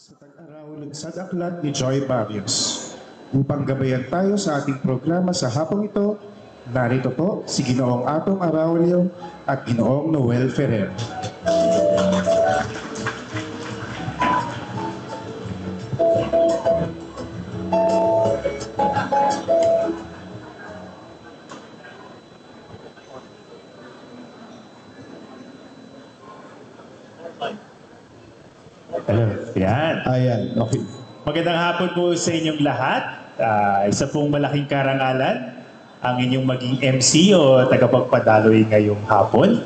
Sa tag-arawang sa aklat ni Joy Barrios. Upang gabayan tayo sa ating programa sa hapong ito, narito po si Ginoong Atong Araulio at Ginoong Noel Ferrer. Hello. Yan. Ayan, okay. Magandang hapon po sa inyong lahat. Isa pong malaking karangalan ang inyong maging MC o tagapagpadaloy ngayong hapon.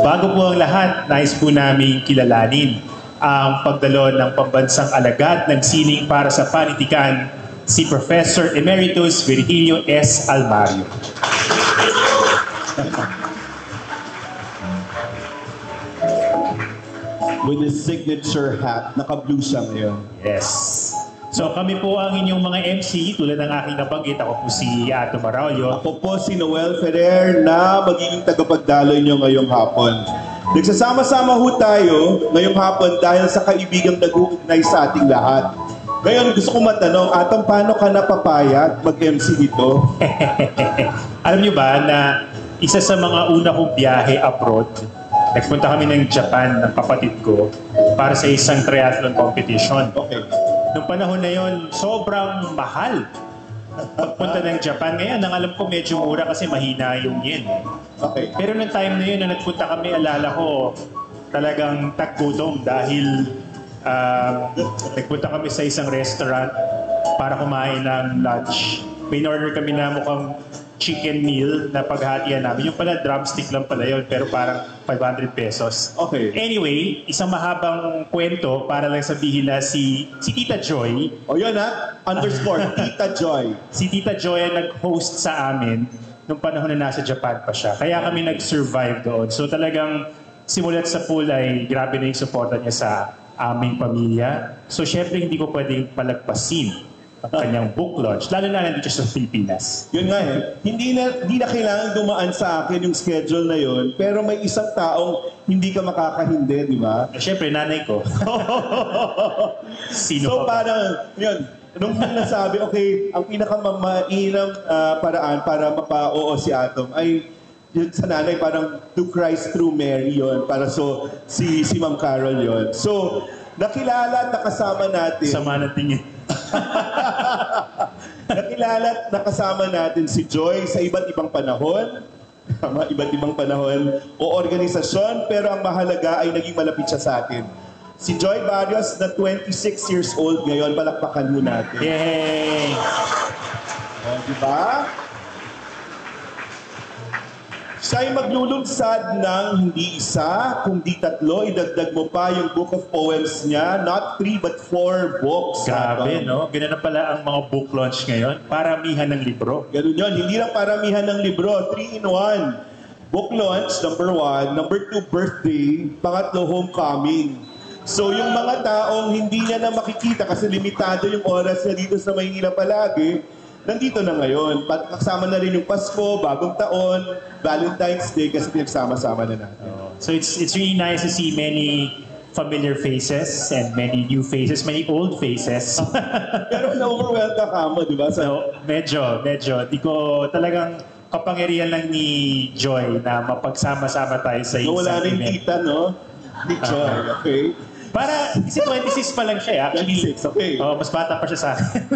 Bago po ang lahat, nais po namin kilalanin ang pagdalo ng pambansang alagad ng sining para sa panitikan, si Professor Emeritus Virgilio S. Almario. With his signature hat, naka-blue siya ngayon. Yes. So kami po ang inyong mga MC, tulad ng aking nabanggit. Ako po si Ato Maraulio. Ako po si Noel Ferrer na magiging tagapagdaloy niyo ngayong hapon. Nagsasama-sama ho tayo ngayong hapon dahil sa kaibigang nag-uugnay sa ating lahat. Ngayon gusto ko matanong, Atong, paano ka napapayag mag-MC dito? Alam niyo ba na isa sa mga una kong biyahe abroad, nagpunta kami ng Japan ng kapatid ko para sa isang triathlon competition. Okay. Noong panahon na yon, sobrang mahal pagpunta ng Japan. Ngayon, ang alam ko medyo mura kasi mahina yung yen. Okay. Pero noong time na yun, na nagpunta kami, alala ko, talagang taggutom dahil nagpunta kami sa isang restaurant para kumain ng lunch. May in-order kami na mukhang chicken meal na paghatian namin. Yung pala, drumstick lang pala yun, pero parang 500 pesos. Okay. Anyway, isang mahabang kwento para lang sabihin na si Tita Joy. O yun ha, underscore, Tita Joy. Si Tita Joy ang nag-host sa amin nung panahon na nasa Japan pa siya. Kaya kami nag-survive doon. So talagang simulat sa pool ay grabe na yung suporta niya sa aming pamilya. So syempre hindi ko pwedeng palagpasin ang kanyang book launch, lalo na nandito sa Pilipinas. Yun nga eh, hindi na kailangan dumaan sa akin yung schedule na yun, pero may isang taong hindi ka makakahindi, di ba? Syempre, nanay ko. Sino So pa ba? parang, yun, nung nasabi, okay, ang pinakamamainam paraan para mapa-oo si Atom ay yun sa nanay, parang to Christ through Mary yun, para so si Ma'am Carol yun. So, nakilala at nakasama natin. Sama na tingin. Nakilala at nakasama natin si Joy sa iba't ibang panahon, iba't ibang panahon o organisasyon, pero ang mahalaga ay naging malapit siya sa atin. Si Joy Barrios na 26 years old ngayon, palakpakan mo natin. Yay! O, diba? Siya ay maglulunsad ng hindi isa, kundi tatlo. Idagdag mo pa yung book of poems niya. Not 3 but 4 books. Grabe, no? Ganun na pala ang mga book launch ngayon. Paramihan ng libro. Ganun yun. Hindi lang paramihan ng libro. 3 in 1. Book launch, number 1. Number 2, birthday. Pangatlo, homecoming. So yung mga taong hindi niya na makikita kasi limitado yung oras niya dito sa Maynila palagi, nandito na ngayon. Kasama na rin yung Pasko, Bagong Taon, Valentine's Day kasi pinagsama-sama na natin. So it's really nice to see many familiar faces and many new faces, many old faces. Pero na-overwhelmed ka mo, di ba? So, medyo. Di ko talagang kapangyarihan lang ni Joy na mapagsama-sama tayo sa isang wala rin event. tita, no? Ni Joy, okay? Para, kasi 26 pa lang siya. Actually, 26, okay. Mas bata pa siya sa akin.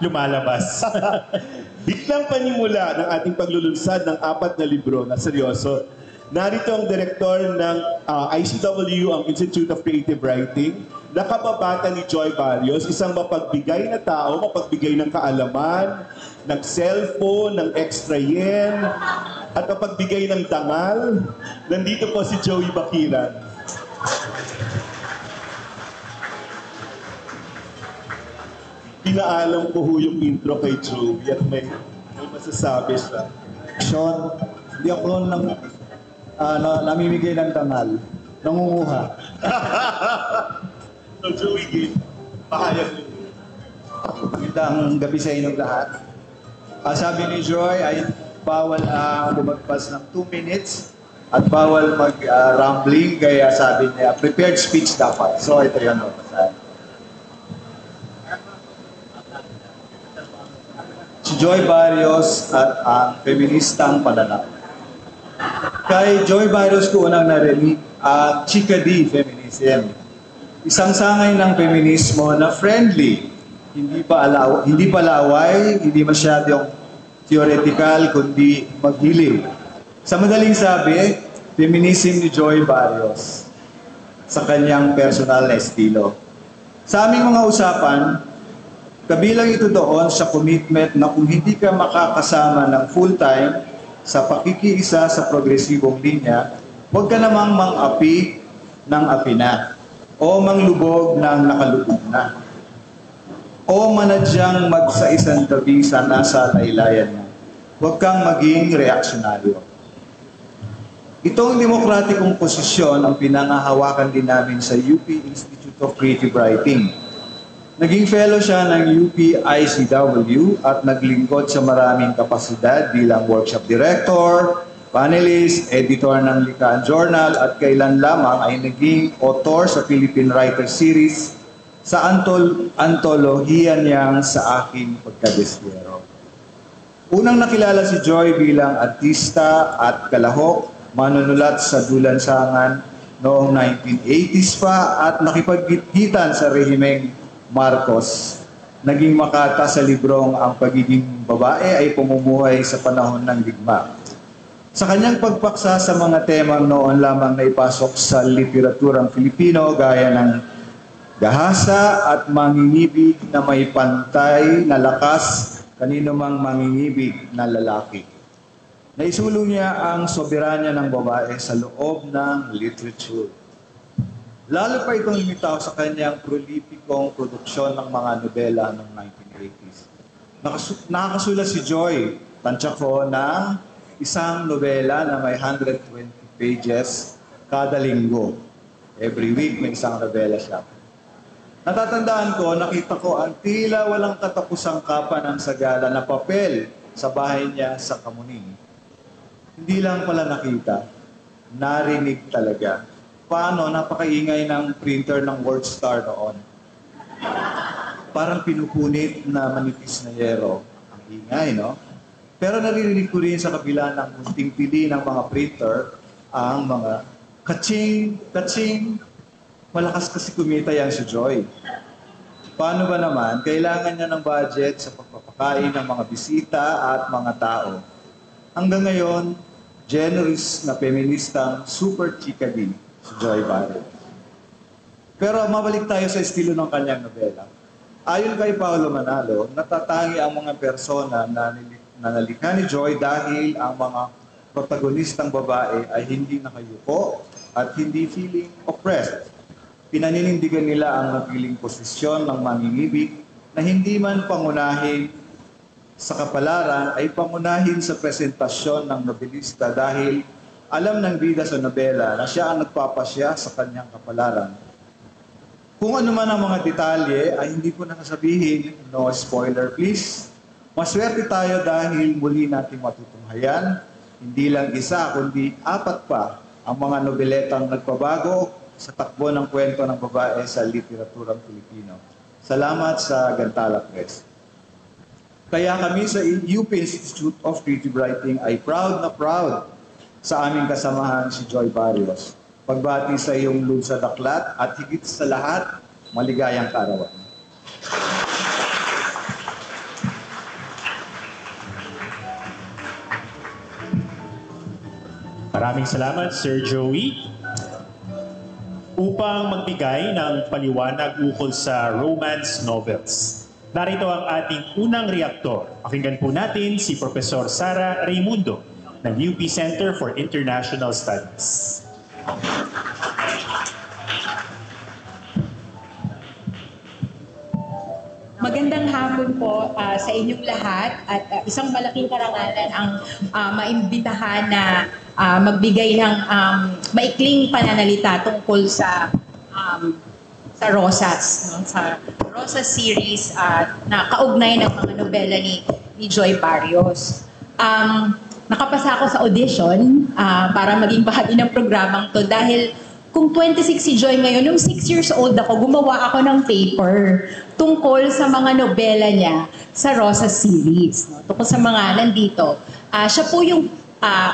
Lumalabas. Biglang panimula ng ating paglulunsad ng 4 na libro na seryoso. Narito ang direktor ng ICW, ang Institute of Creative Writing, nakababata ni Joy Barrios, isang mapagbigay na tao, mapagbigay ng kaalaman, ng cellphone, ng extra yen, at mapagbigay ng dangal. Nandito po si Joey Bakiran. Pinaalam ko ho yung intro kay Joey at may masasabi siya. Sean, hindi ako namimigay ng dangal. Nangunguha. So Joey, pahayag niyo. Magandang gabi sa inyong lahat. Sabi ni Joy ay bawal lumagpas ng 2 minutes at bawal mag-rambling. Kaya sabi niya, prepared speech dapat. So ito yan. Joy Barrios at ang feministang pananaw. Kay Joy Barrios ko unang narinig ang Chicadi Feminism. Isang sangay ng feminismo na friendly, hindi pa laway, hindi masyadong theoretical, kundi magdilim. Sa madaling sabi, feminism ni Joy Barrios sa kanyang personal na estilo. Sa aming mga usapan, kabilang ito doon sa commitment na kung hindi ka makakasama ng full-time sa pakikiisa sa progresibong linya, huwag ka namang mang-api ng api na, o manglubog ng nakalubog na, o manadyang magsaisang tabi sa nasa laylayan mo. Huwag kang maging reaksyonaryo. Itong demokratikong posisyon ang pinangahawakan din namin sa UP Institute of Creative Writing. Naging fellow siya ng UP ICW at naglingkod sa maraming kapasidad bilang workshop director, panelist, editor ng Likaan Journal at kailan lamang ay naging author sa Philippine Writer Series sa antolohiya niyang Sa Aking Pagkadeswero. Unang nakilala si Joy bilang artista at kalahok, manunulat sa Dulansangan noong 1980s pa at nakipaggitan sa rehimeng Marcos. Naging makata sa librong Ang Pagiging Babae ay pumumuhay sa panahon ng digma. Sa kanyang pagpaksa sa mga temang noon lamang na ipasok sa literaturang Filipino gaya ng Gahasa at Mangingibig na may pantay na lakas kanino mang mangingibig na lalaki. Naisulong niya ang soberanya ng babae sa loob ng literature. Lalo pa itong limitaw sa kanyang prolipikong produksyon ng mga nobela noong 1980s. Nakakasulat si Joy, tansya ko, ng isang nobela na may 120 pages kada linggo. Every week may isang nobela siya. Natatandaan ko, nakita ko ang tila walang katapusang kapa ng sagala na papel sa bahay niya sa Kamuning. Hindi lang pala nakita, narinig talaga. Paano napakaingay ng printer ng WordStar noon. Parang pinupunit na manipis na yero. Ang ingay, no? Pero naririnig ko rin sa kabila ng munting pili ng mga printer ang mga kaching, kaching. Malakas kasi kumita yan si Joy. Paano ba naman? Kailangan niya ng budget sa pagpapakain ng mga bisita at mga tao. Hanggang ngayon, generous na feministang super chicadi si Joy Barrios. Pero mabalik tayo sa estilo ng kanyang nobela. Ayon kay Paolo Manalo, natatangi ang mga persona na nalikha ni Joy dahil ang mga protagonistang babae ay hindi nakayuko at hindi feeling oppressed. Pinaninindigan nila ang napiling posisyon ng mangingibig na hindi man pangunahin sa kapalaran ay pangunahin sa presentasyon ng nobelista dahil alam ng bida sa nobela na siya ang nagpapasya sa kanyang kapalaran. Kung ano man ang mga detalye ay hindi ko nasasabihin, no spoiler please. Maswerte tayo dahil muli nating matutunghayan, hindi lang isa kundi 4 pa ang mga nobeletang nagpabago sa takbo ng kwento ng babae sa literaturang Pilipino. Salamat sa Gantala Press. Kaya kami sa UP Institute of Creative Writing ay proud na proud sa aming kasamahan si Joy Barrios. Pagbati sa iyong lungsod aklat at higit sa lahat, maligayang kaarawan. Maraming salamat, Sir Joey. Upang magbigay ng paliwanag ukol sa romance novels, narito ang ating unang reaktor. Pakinggan po natin si Professor Sara Raimundo ng UP Center for International Studies. Magandang hapon po sa inyong lahat at isang malaking karangalan ang maimbitahan na magbigay ng maikling pananalita tungkol sa Rosas, no? Sa Rosas series na kaugnay ng mga nobela ni Joy Barrios. Nakapasa ako sa audition para maging bahagi ng programang to dahil kung 26 si Joy ngayon, nung 6 years old ako, gumawa ako ng paper tungkol sa mga nobela niya sa Rosa series. No? Tungkol sa mga nandito. Siya po yung,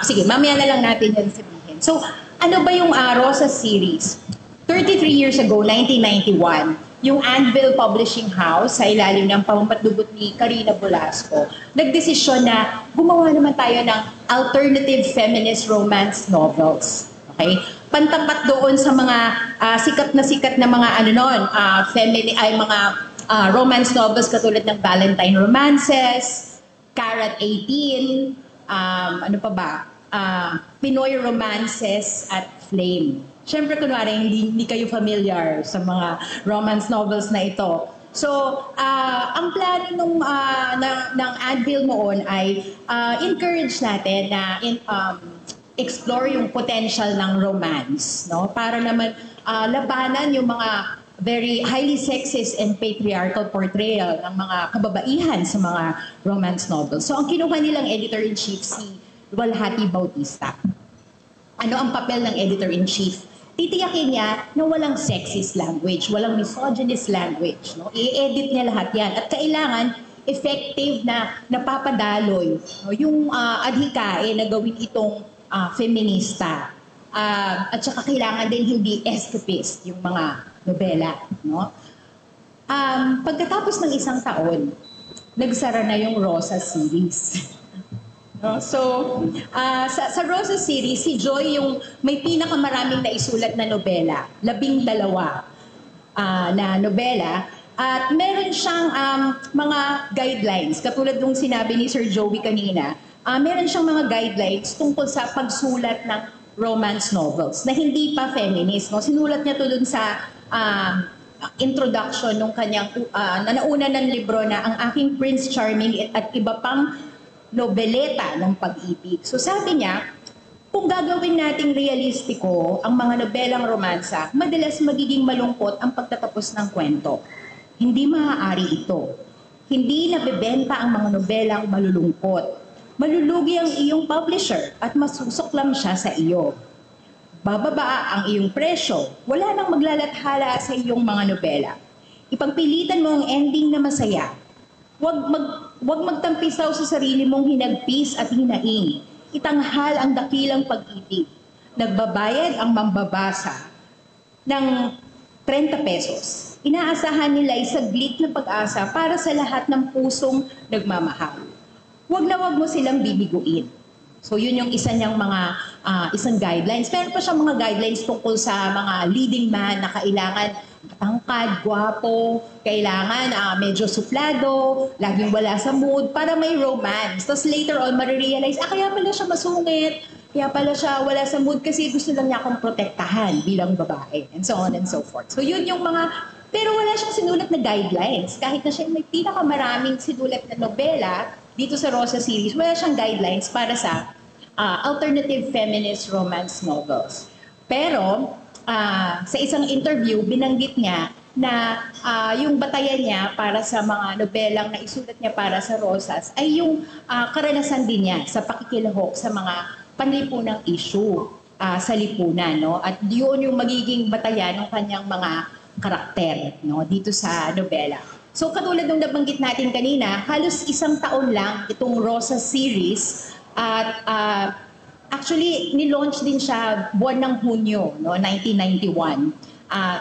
sige, mamaya na lang natin yan sabihin. So, ano ba yung Rosa series? 33 years ago, 1991, yung Anvil Publishing House sa ilalim ng pamamatadugot ni Karina Velasco, nagdesisyon na gumawa naman tayo ng alternative feminist romance novels. Okay? Pantapat doon sa mga sikat na mga mga romance novels katulad ng Valentine Romances, Carat 18, ano pa ba? Pinoy Romances at Flame. Siyempre, kunwari, hindi kayo familiar sa mga romance novels na ito. So, ang plano ng Anvil noon ay encourage natin na explore yung potential ng romance, no? Para naman labanan yung mga very highly sexist and patriarchal portrayal ng mga kababaihan sa mga romance novels. So, ang kinuha nilang editor-in-chief si Walhati Bautista. Ano ang papel ng editor-in-chief? Titiyakin niya na walang sexist language, walang misogynist language. No? I-edit niya lahat yan. At kailangan effective na napapadaloy, no? Yung adhikain na gawin itong feminista. At saka kailangan din hindi escapist yung mga nobela. No? Pagkatapos ng isang taon, nagsara na yung Rosa series. No? So, sa Rosa series, si Joy yung may pinakamaraming naisulat na nobela, 12 na nobela, at meron siyang mga guidelines, katulad nung sinabi ni Sir Joey kanina, meron siyang mga guidelines tungkol sa pagsulat ng romance novels na hindi pa feminist. No? Sinulat niya to dun sa introduction nung kanyang nauna ng libro na Ang Aking Prince Charming at Iba Pang Nobeleta ng Pag-ibig. So sabi niya, kung gagawin nating realistiko ang mga nobelang romansa, madalas magiging malungkot ang pagtatapos ng kwento. Hindi maaari ito. Hindi nabebenta ang mga nobelang malulungkot. Malulugi ang iyong publisher at masusuklam siya sa iyo. Bababa ang iyong presyo. Wala nang maglalathala sa iyong mga nobela. Ipagpilitan mo ang ending na masaya. Huwag magtampisaw sa sarili mong hinagpis at hinaing. Itanghal ang dakilang pag-ibig. Nagbabayad ang mambabasa ng 30 pesos. Inaasahan nila ay saglit na pag-asa para sa lahat ng pusong nagmamahal. Huwag na huwag mo silang bibiguin. So yun yung isa niyang mga isang guidelines. Meron pa siyang mga guidelines tungkol sa mga leading man na kailangan matangkad, gwapo, kailangan medyo suplado, laging wala sa mood para may romance. Tapos later on, marirealize, kaya pala siya masungit, kaya pala siya wala sa mood kasi gusto lang niya akong protektahan bilang babae, and so on and so forth. So yun yung mga, pero wala siyang sinulat na guidelines. Kahit na siya may pinakamaraming sinulat na nobela dito sa Rosa series, wala siyang guidelines para sa alternative feminist romance novels. Pero, sa isang interview, binanggit niya na yung batayan niya para sa mga nobelang na isulat niya para sa Rosas ay yung karanasan din niya sa pakikilahok sa mga panlipunang issue sa lipunan. No? At yun yung magiging batayan ng kanyang mga karakter, no? Dito sa nobela. So katulad ng nabanggit natin kanina, halos isang taon lang itong Rosa series at actually, nilaunch din siya buwan ng Hunyo, no, 1991.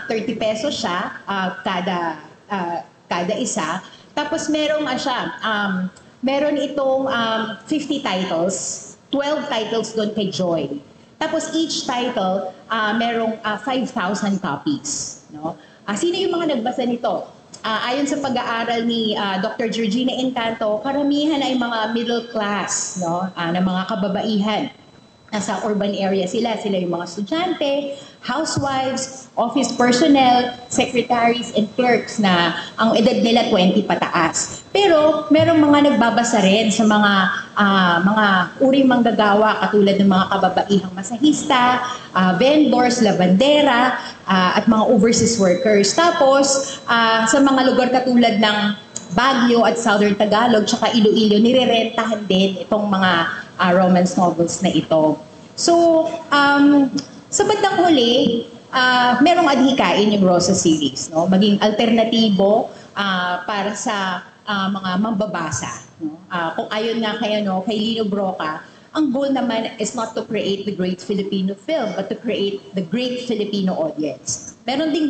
30 pesos siya kada isa. Tapos meron itong 50 titles, 12 titles doon kay Joy. Tapos each title merong 5,000 copies, no? Sino yung mga nagbasa nito? Ayon sa pag-aaral ni Dr. Georgina Encanto, karamihan ay mga middle class, no, na mga kababaihan. Nasa urban area sila yung mga estudyante, housewives, office personnel, secretaries, and clerks na ang edad nila 20 pataas. Pero merong mga nagbabasa rin sa mga uring manggagawa katulad ng mga kababaihang masahista, vendors, labandera, at mga overseas workers. Tapos sa mga lugar katulad ng Baguio at Southern Tagalog, tsaka Iloilo, nirerentahan din itong mga romance novels na ito. So, sa bandang huli, merong adhikain yung Rosa series, no? Maging alternatibo para sa mga mambabasa, no? Kung ayon nga kay Lino Broca, ang goal naman is not to create the great Filipino film, but to create the great Filipino audience. Meron din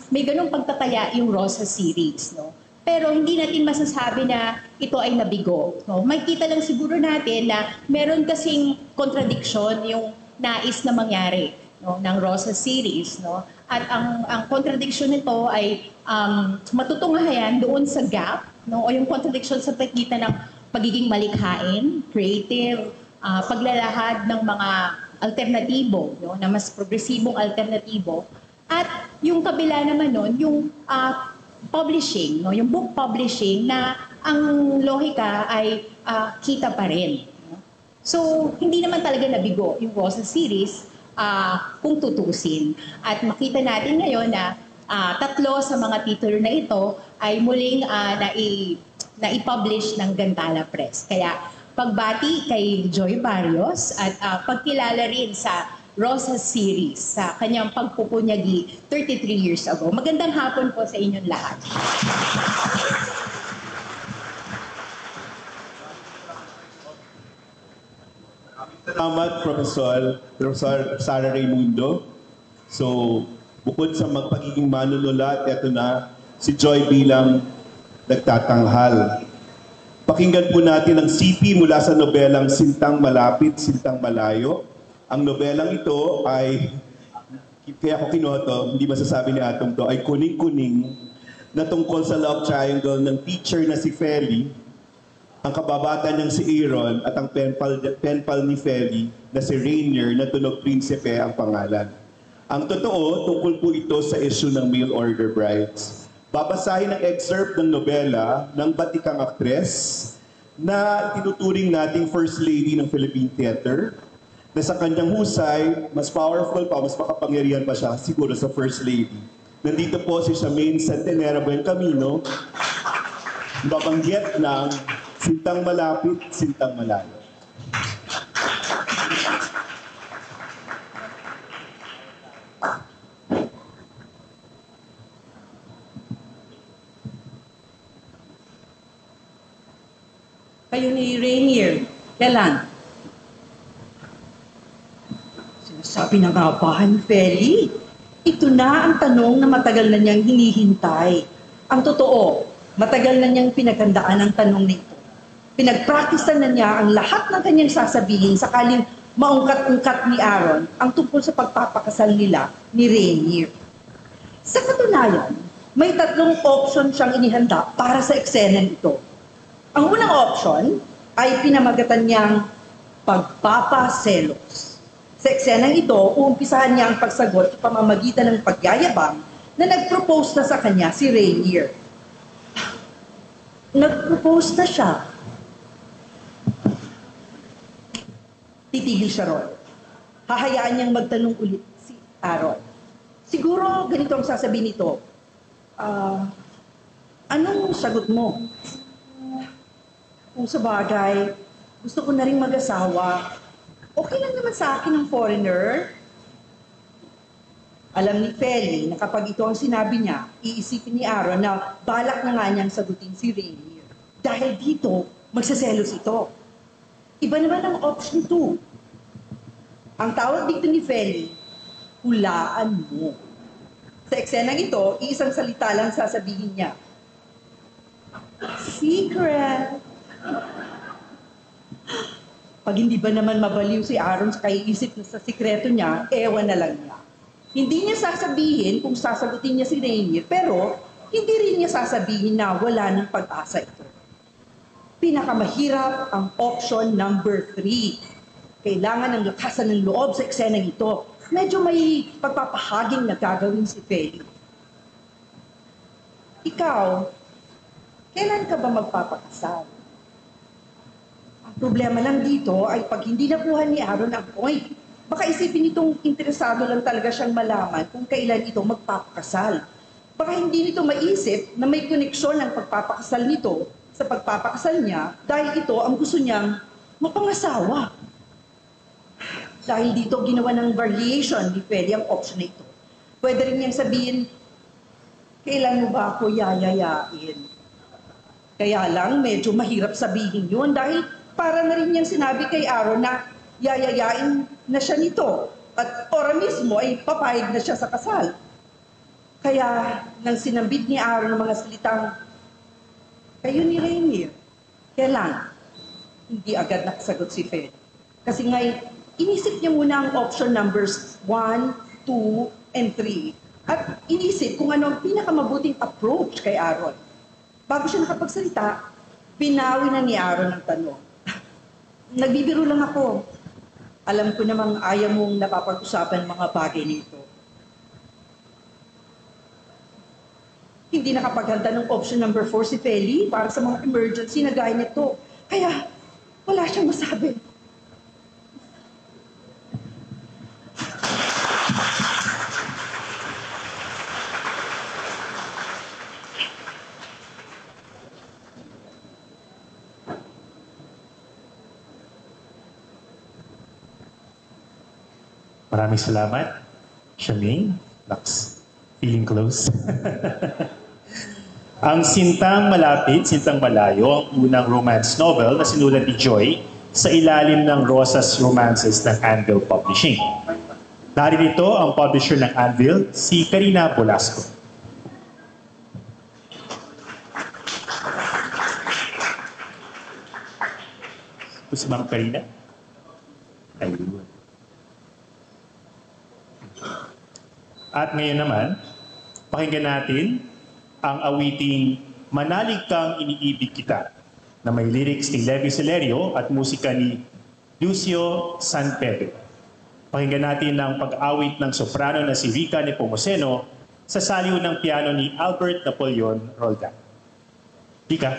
may ganung pagtataya yung Rosa series, no? Pero hindi natin masasabi na ito ay nabigo, no? Makikita lang siguro natin na meron kasing contradiction yung nais na mangyari, no, ng Rosa series, no? At ang contradiction nito ay matutunghayan doon sa gap, no, o yung contradiction sa pagitan ng pagiging malikhain, creative, paglalahad ng mga alternatibo, no, na mas progresibong alternatibo, at yung kabila naman nun, yung publishing, no, yung book publishing na ang lohika ay kita pa rin. No? So, hindi naman talaga nabigo yung Rosa series kung tutusin. At makita natin ngayon na 3 sa mga titulo na ito ay muling na-publish ng Gantala Press. Kaya pagbati kay Joy Barrios at pagkilala rin sa Rosa series sa kanyang pagpupunyagi 33 years ago. Magandang hapon po sa inyong lahat. Salamat, Professor Sara Raimundo. So, bukod sa magpagiging manunulat, eto na si Joy bilang nagtatanghal. Pakinggan po natin ang CP mula sa nobelang Sintang Malapit, Sintang Malayo. Ang nobelang ito ay, kaya ko kinuha to, hindi masasabi ni Atong to, ay kuning-kuning na tungkol sa love triangle ng teacher na si Feli, ang kababata niyang si Aaron at ang penpal ni Feli na si Rainier na Tunog Prinsipe ang pangalan. Ang totoo, tungkol po ito sa issue ng mail order brides. Babasahin ang excerpt ng nobela ng batikang aktres na tinuturing nating First Lady ng Philippine Theater, na sa kanyang husay, mas powerful pa, mas makapangyarihan pa siya siguro sa First Lady. Nandito po si Charmaine Centenera Buencamino, babanggit ng Sintang Malapit, Sintang Malayo. Kayo ni Rainier, kailan? Sinasabi na nga ba ni Feli? Ito na ang tanong na matagal na niyang hinihintay. Ang totoo, matagal na niyang pinaghandaan ang tanong nito. Pinagpraktisan na niya ang lahat ng kanyang sasabihin sakaling maungkat-ungkat ni Aaron ang tungkol sa pagpapakasal nila ni Rainier. Sa katunayan, may 3 option siyang inihanda para sa eksenang ito. Ang unang option ay pinamagatan niyang pagpapaselos. Sa eksenang ito, uumpisahan niya ang pagsagot sa pamamagitan ng pagyayabang na nag-propose na sa kanya si Rainier. Nag-propose na siya. Titigil siya ron. Hahayaan niyang magtanong ulit si Aaron. Siguro ganito ang sasabihin nito. Anong sagot mo? Kung sa bagay, gusto ko na rin mag-asawa. Okay lang naman sa akin ang foreigner. Alam ni Feli na kapag ito ang sinabi niya, iisipin ni Aaron na balak na nga niyang sagutin si Rainier. Dahil dito, magsaselos ito. Iba naman ang option 2. Ang tawag dito ni Feli, hulaan mo. Sa eksenang ito, iisang salita lang sasabihin niya. Secret! Pag hindi ba naman mabaliw si Aaron sa kaiisip na sa sikreto niya, ewan na lang niya. Hindi niya sasabihin kung sasagutin niya si Rainier, pero hindi rin niya sasabihin na wala ng pag-asa ito. Pinakamahirap ang option number 3. Kailangan ng lakasan ng loob sa eksenang ito. Medyo may pagpapahaging na gagawin si Feli. Ikaw, kailan ka ba magpapakasal? Ang problema lang dito ay pag hindi nakuha ni Aaron ang point, baka isipin nitong interesado lang talaga siyang malaman kung kailan ito magpapakasal. Baka hindi nito maisip na may koneksyon ang pagpapakasal nito sa pagpapakasal niya dahil ito ang gusto niyang mapangasawa. Dahil dito ginawa ng variation ni Feli ang option na ito. Pwede rin niyang sabihin, kailan mo ba ako yayayain? Kaya lang, medyo mahirap sabihin yun dahil para na rin niyang sinabi kay Aaron na yayayain na siya nito. At ora mismo ay papayag na siya sa kasal. Kaya nang sinambit ni Aaron ng mga salitang, kayo ni Rainier, kaya lang, hindi agad nakasagot si Feli. Kasi nga, inisip niya muna ang option numbers 1, 2, and 3. At inisip kung ano ang pinakamabuting approach kay Aaron. Bago siya nakapagsalita, pinawi na ni Aaron ang tanong. Nagbibiro lang ako. Alam ko namang ayaw mong napapag-usapan mga bagay nito. Hindi nakapaghanda ng option number 4 si Feli para sa mga emergency na gaya nito. Kaya wala siyang masabi. Maraming salamat. Charmaine, Lux, feeling close. Ang Sintang Malapit, Sintang Malayo, ang unang romance novel na sinulat ni Joy sa ilalim ng Rosas Romances ng Anvil Publishing. Narito ang publisher ng Anvil, si Karina Polasco. Si Ma'am Karina? Ayun. At ngayon naman, pakinggan natin ang awiting Manalig Kang Iniibig Kita na may lyrics ni Levi Celerio at musika ni Lucio San Pedro. Pakinggan natin ang pag-awit ng soprano na si Rica Nepomuceno sa saliw ng piano ni Albert Napoleon Roldan. Rica.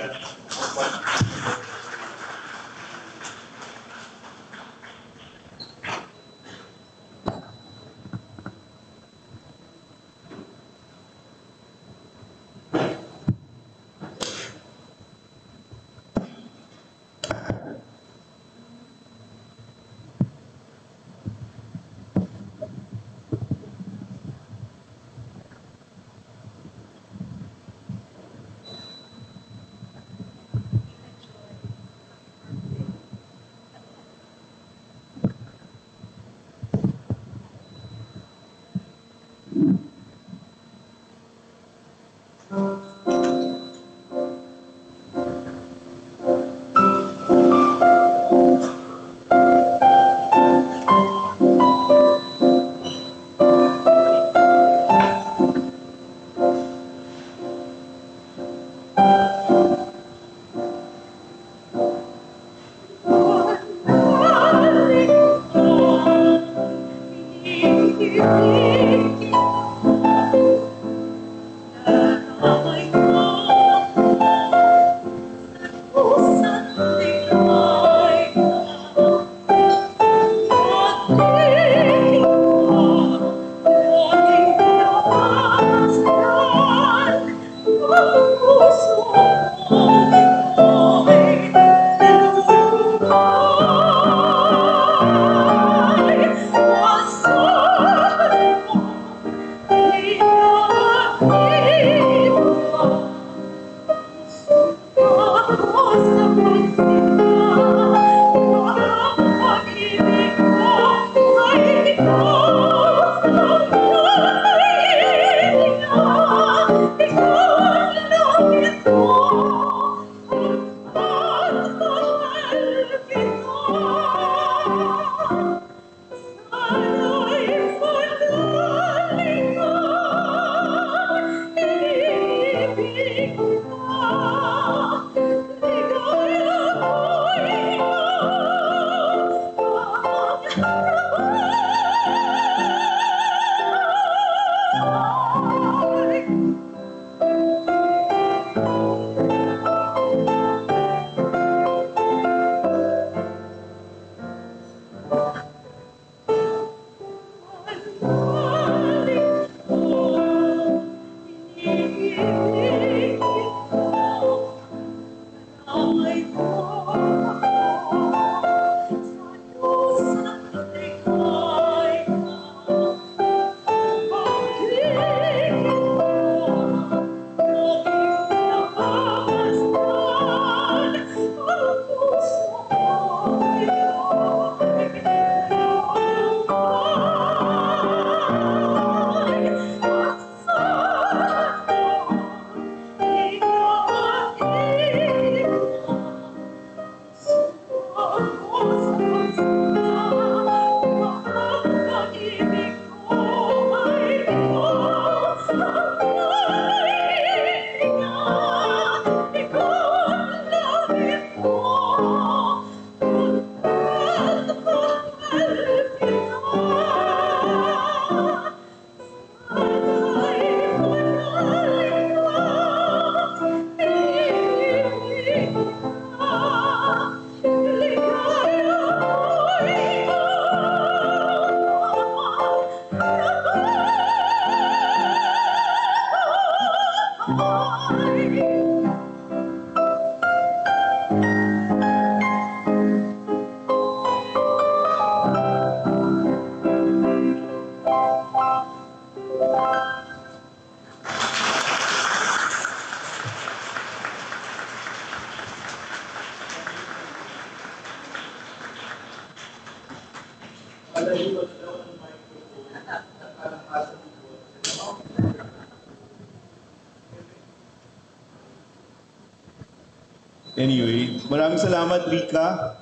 Anyway, maraming salamat, Rika.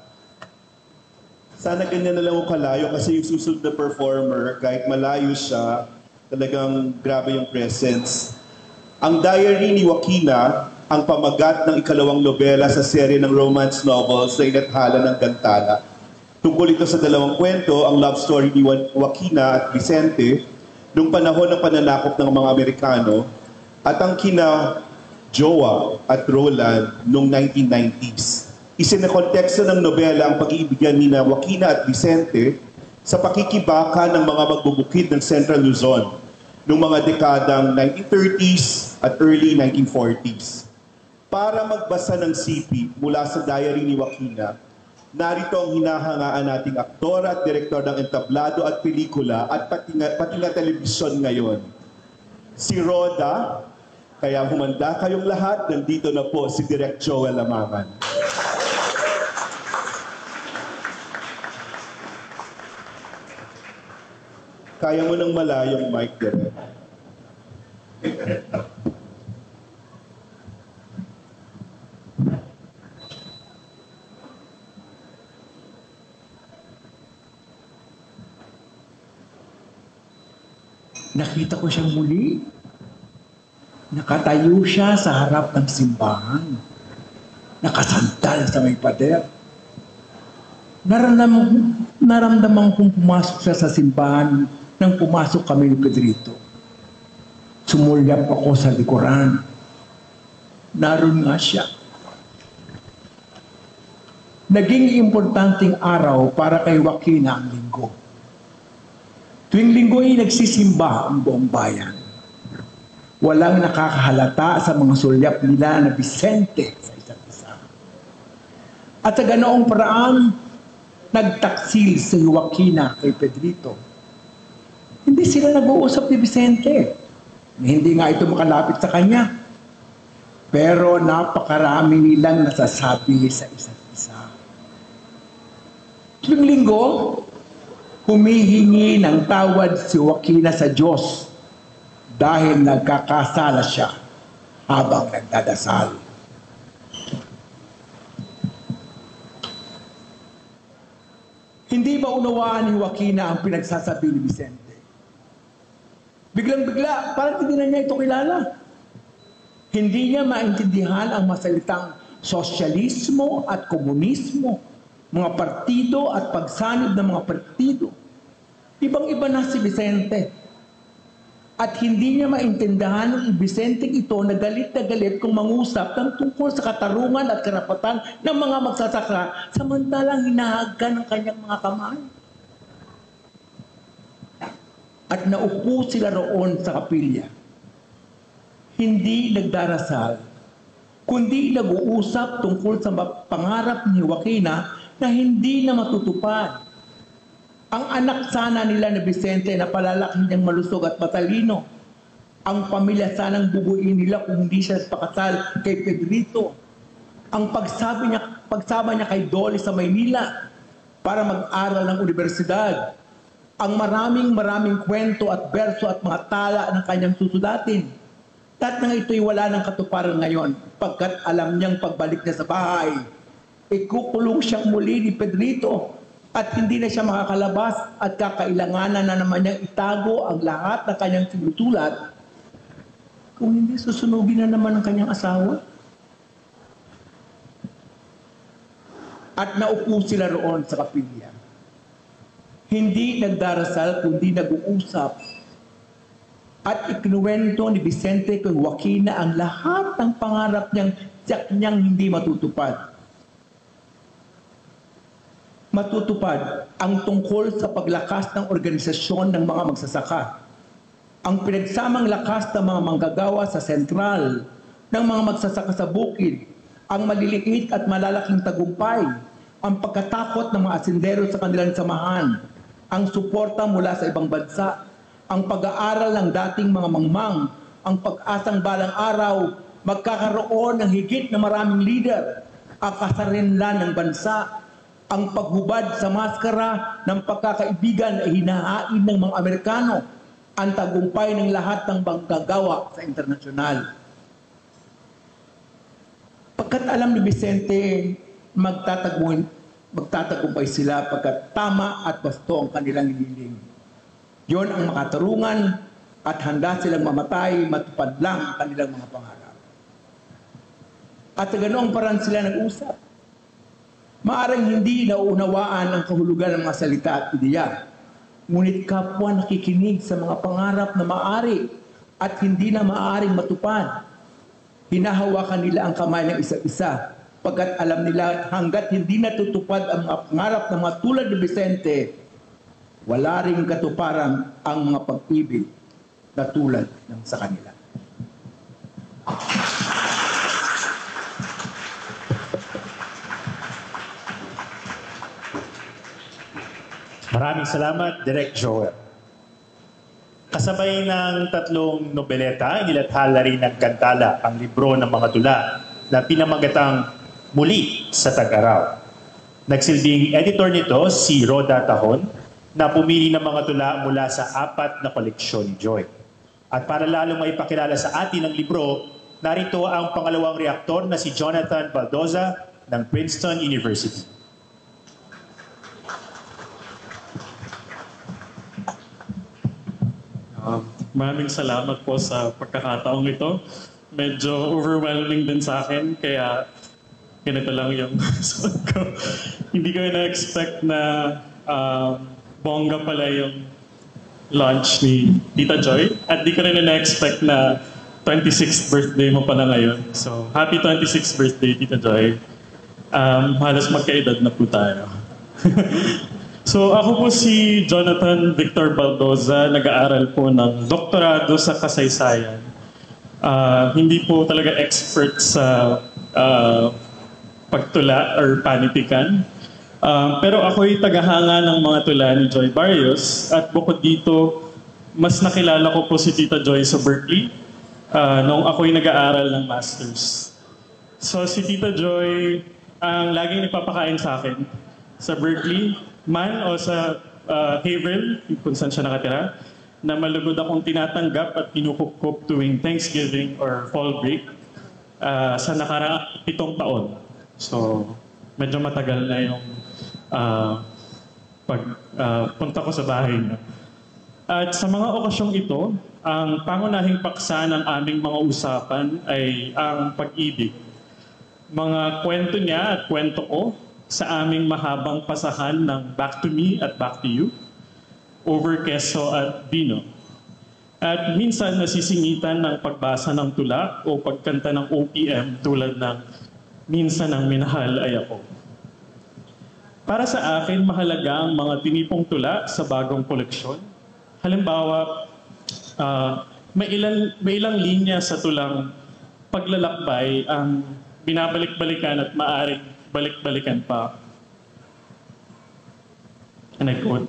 Sana ganyan na lang ako kalayo kasi yung susunod na performer, kahit malayo siya, talagang grabe yung presence. Ang Diary ni Joaquina, ang pamagat ng ikalawang nobela sa serye ng romance novels na inathala ng Gantala. Tungkol ito sa dalawang kwento, ang love story ni Joaquina at Vicente noong panahon ng pananakop ng mga Amerikano at ang kina Joa at Roland noong 1990s. Isinakonteksto ng nobela ang pag-iibigan ni Joaquina at Vicente sa pakikibaka ng mga magbubukid ng Central Luzon noong mga dekadang 1930s at early 1940s. Para magbasa ng sipi mula sa diary ni Joaquina, narito ang hinahangaan nating aktor at direktor ng entablado at pelikula at pati nga telebisyon ngayon. Si Roda, kaya humanda kayong lahat, nandito na po si Direk Joel Lamangan. Kaya mo ng malayong mic, Direk. Nakita ko siyang muli. Nakatayo siya sa harap ng simbahan. Nakasandal sa may pader. Naramdaman kong pumasok siya sa simbahan nang pumasok kami ni Pedrito. Sumulyap ako sa likuran. Naroon nga siya. Naging importanteng araw para kay Joaquina ang linggo. Tuwing linggo ay nagsisimba ang buong bayan. Walang nakakahalata sa mga sulyap nila na Vicente sa isa't isa. At sa ganoong paraan, nagtaksil si Joaquina kay Pedrito. Hindi sila nag-uusap ni Vicente. Hindi nga ito makalapit sa kanya. Pero napakarami nilang nasasabi sa isa't isa. Tuwing linggo, humihingi ng tawad si Joaquina sa Diyos dahil nagkakasala siya habang nagdadasal. Hindi ba unawaan ni Joaquina ang pinagsasabi ni Vicente? Biglang-bigla, parang hindi na niya ito kilala. Hindi niya maintindihan ang masalitang sosyalismo at komunismo, mga partido at pagsanib ng mga partido. Ibang-iba na si Vicente. At hindi niya maintindihan ng Vicente ito na galit kung mangusap ng tungkol sa katarungan at karapatan ng mga magsasaka samantalang hinahagkan ng kanyang mga kamay. At naupo sila roon sa kapilya. Hindi nagdarasal, kundi nag-uusap tungkol sa pangarap ni Joaquina na hindi na matutupad. Ang anak sana nila ni Vicente na palalaki niyang malusog at matalino. Ang pamilya sanang bubuin nila kung hindi siya pakasal kay Pedrito. Ang pagsama niya kay Dolly sa Maynila para mag-aral ng universidad. Ang maraming kwento at berso at mga tala ng kanyang susulatin. Lahat ng ito'y wala ng katuparan ngayon pagkat alam niyang pagbalik niya sa bahay, ikukulong siyang muli ni Pedrito. At hindi na siya makakalabas at kakailanganan na naman niyang itago ang lahat ng kanyang sinusulat kung hindi susunugin na naman ang kanyang asawa. At naupo sila roon sa kapilya. Hindi nagdarasal kundi nag-uusap. At ikinuwento ni Vicente kay Joaquina ang lahat ng pangarap niyang hindi matutupad. Matutupad ang tungkol sa paglakas ng organisasyon ng mga magsasaka. Ang pinagsamang lakas ng mga manggagawa sa sentral, ng mga magsasaka sa bukid, ang maliliit at malalaking tagumpay, ang pagkatakot ng mga asindero sa kanilang samahan, ang suporta mula sa ibang bansa, ang pag-aaral ng dating mga mangmang, ang pag-asang balang araw, magkakaroon ng higit na maraming leader, ang kasarinlan ng bansa, ang paghubad sa maskara ng pagkakaibigan ay hinahain ng mga Amerikano, ang tagumpay ng lahat ng manggagawa sa internasyonal. Pagkat alam ni Vicente, magtatagumpay sila pagkat tama at basto ang kanilang hiniling. Yon ang makatarungan at handa silang mamatay, matupad lang ang kanilang mga pangarap. At sa ganoong paraan sila nag-usap. Maaring hindi nauunawaan ang kahulugan ng mga salita at ideya. Ngunit kapwa nakikinig sa mga pangarap na maari at hindi na maaaring matupad. Hinahawakan nila ang kamay ng isa't isa pagkat alam nila hanggat hindi natutupad ang mga pangarap ng mga tulad ni Vicente, wala ring katuparan ang mga pag-ibig na tulad ng sa kanila. Maraming salamat, Direk Joel. Kasabay ng 3 nobeleta, inilathala rin ng Kantala ang libro ng mga tula na pinamagatang Muli sa Tag-araw. Nagsilbing editor nito si Roda Tahon na pumili ng mga tula mula sa 4 na koleksyon ni Joy. At para lalong maipakilala sa atin ang libro, narito ang pangalawang reaktor na si Jonathan Baldoza ng Princeton University. Maraming salamat po sa pagkakataong ito. Medyo overwhelming din sa akin, kaya ganito lang yung suot ko. Hindi ko na-expect na bongga pala yung launch ni Tita Joy. At di ko rin na-expect na 26th birthday mo pala ngayon. So, happy 26th birthday, Tita Joy. Halos magkaedad na po tayo. So ako po si Jonathan Victor Baldoza, nag-aaral po ng doktorado sa kasaysayan. Hindi po talaga expert sa pagtula or panitikan. Pero ako'y tagahanga ng mga tula ni Joy Barrios at bukod dito, mas nakilala ko po si Tita Joy sa Berkeley noong ako'y nag-aaral ng Masters. So si Tita Joy ang laging ipapakain sa akin sa Berkeley man o sa Haverhill, kung saan siya nakatira, na malugod akong tinatanggap at kinukup tuwing Thanksgiving or fall break sa nakaraang 7 taon. So, medyo matagal na yung pagpunta ko sa bahay niya. At sa mga okasyong ito, ang pangunahing paksa ng aming mga usapan ay ang pag-ibig. Mga kwento niya at kwento ko sa aming mahabang pasahan ng Back to Me at Back to You, over keso at vino. At minsan nasisingitan ng pagbasa ng tula o pagkanta ng OPM tulad ng Minsan ang Minahal Ay Ako. Para sa akin, mahalaga ang mga tinipong tula sa bagong koleksyon. Halimbawa, may ilang linya sa tulang paglalakbay ang binabalik-balikan at maaring balik-balikan pa. And I quote,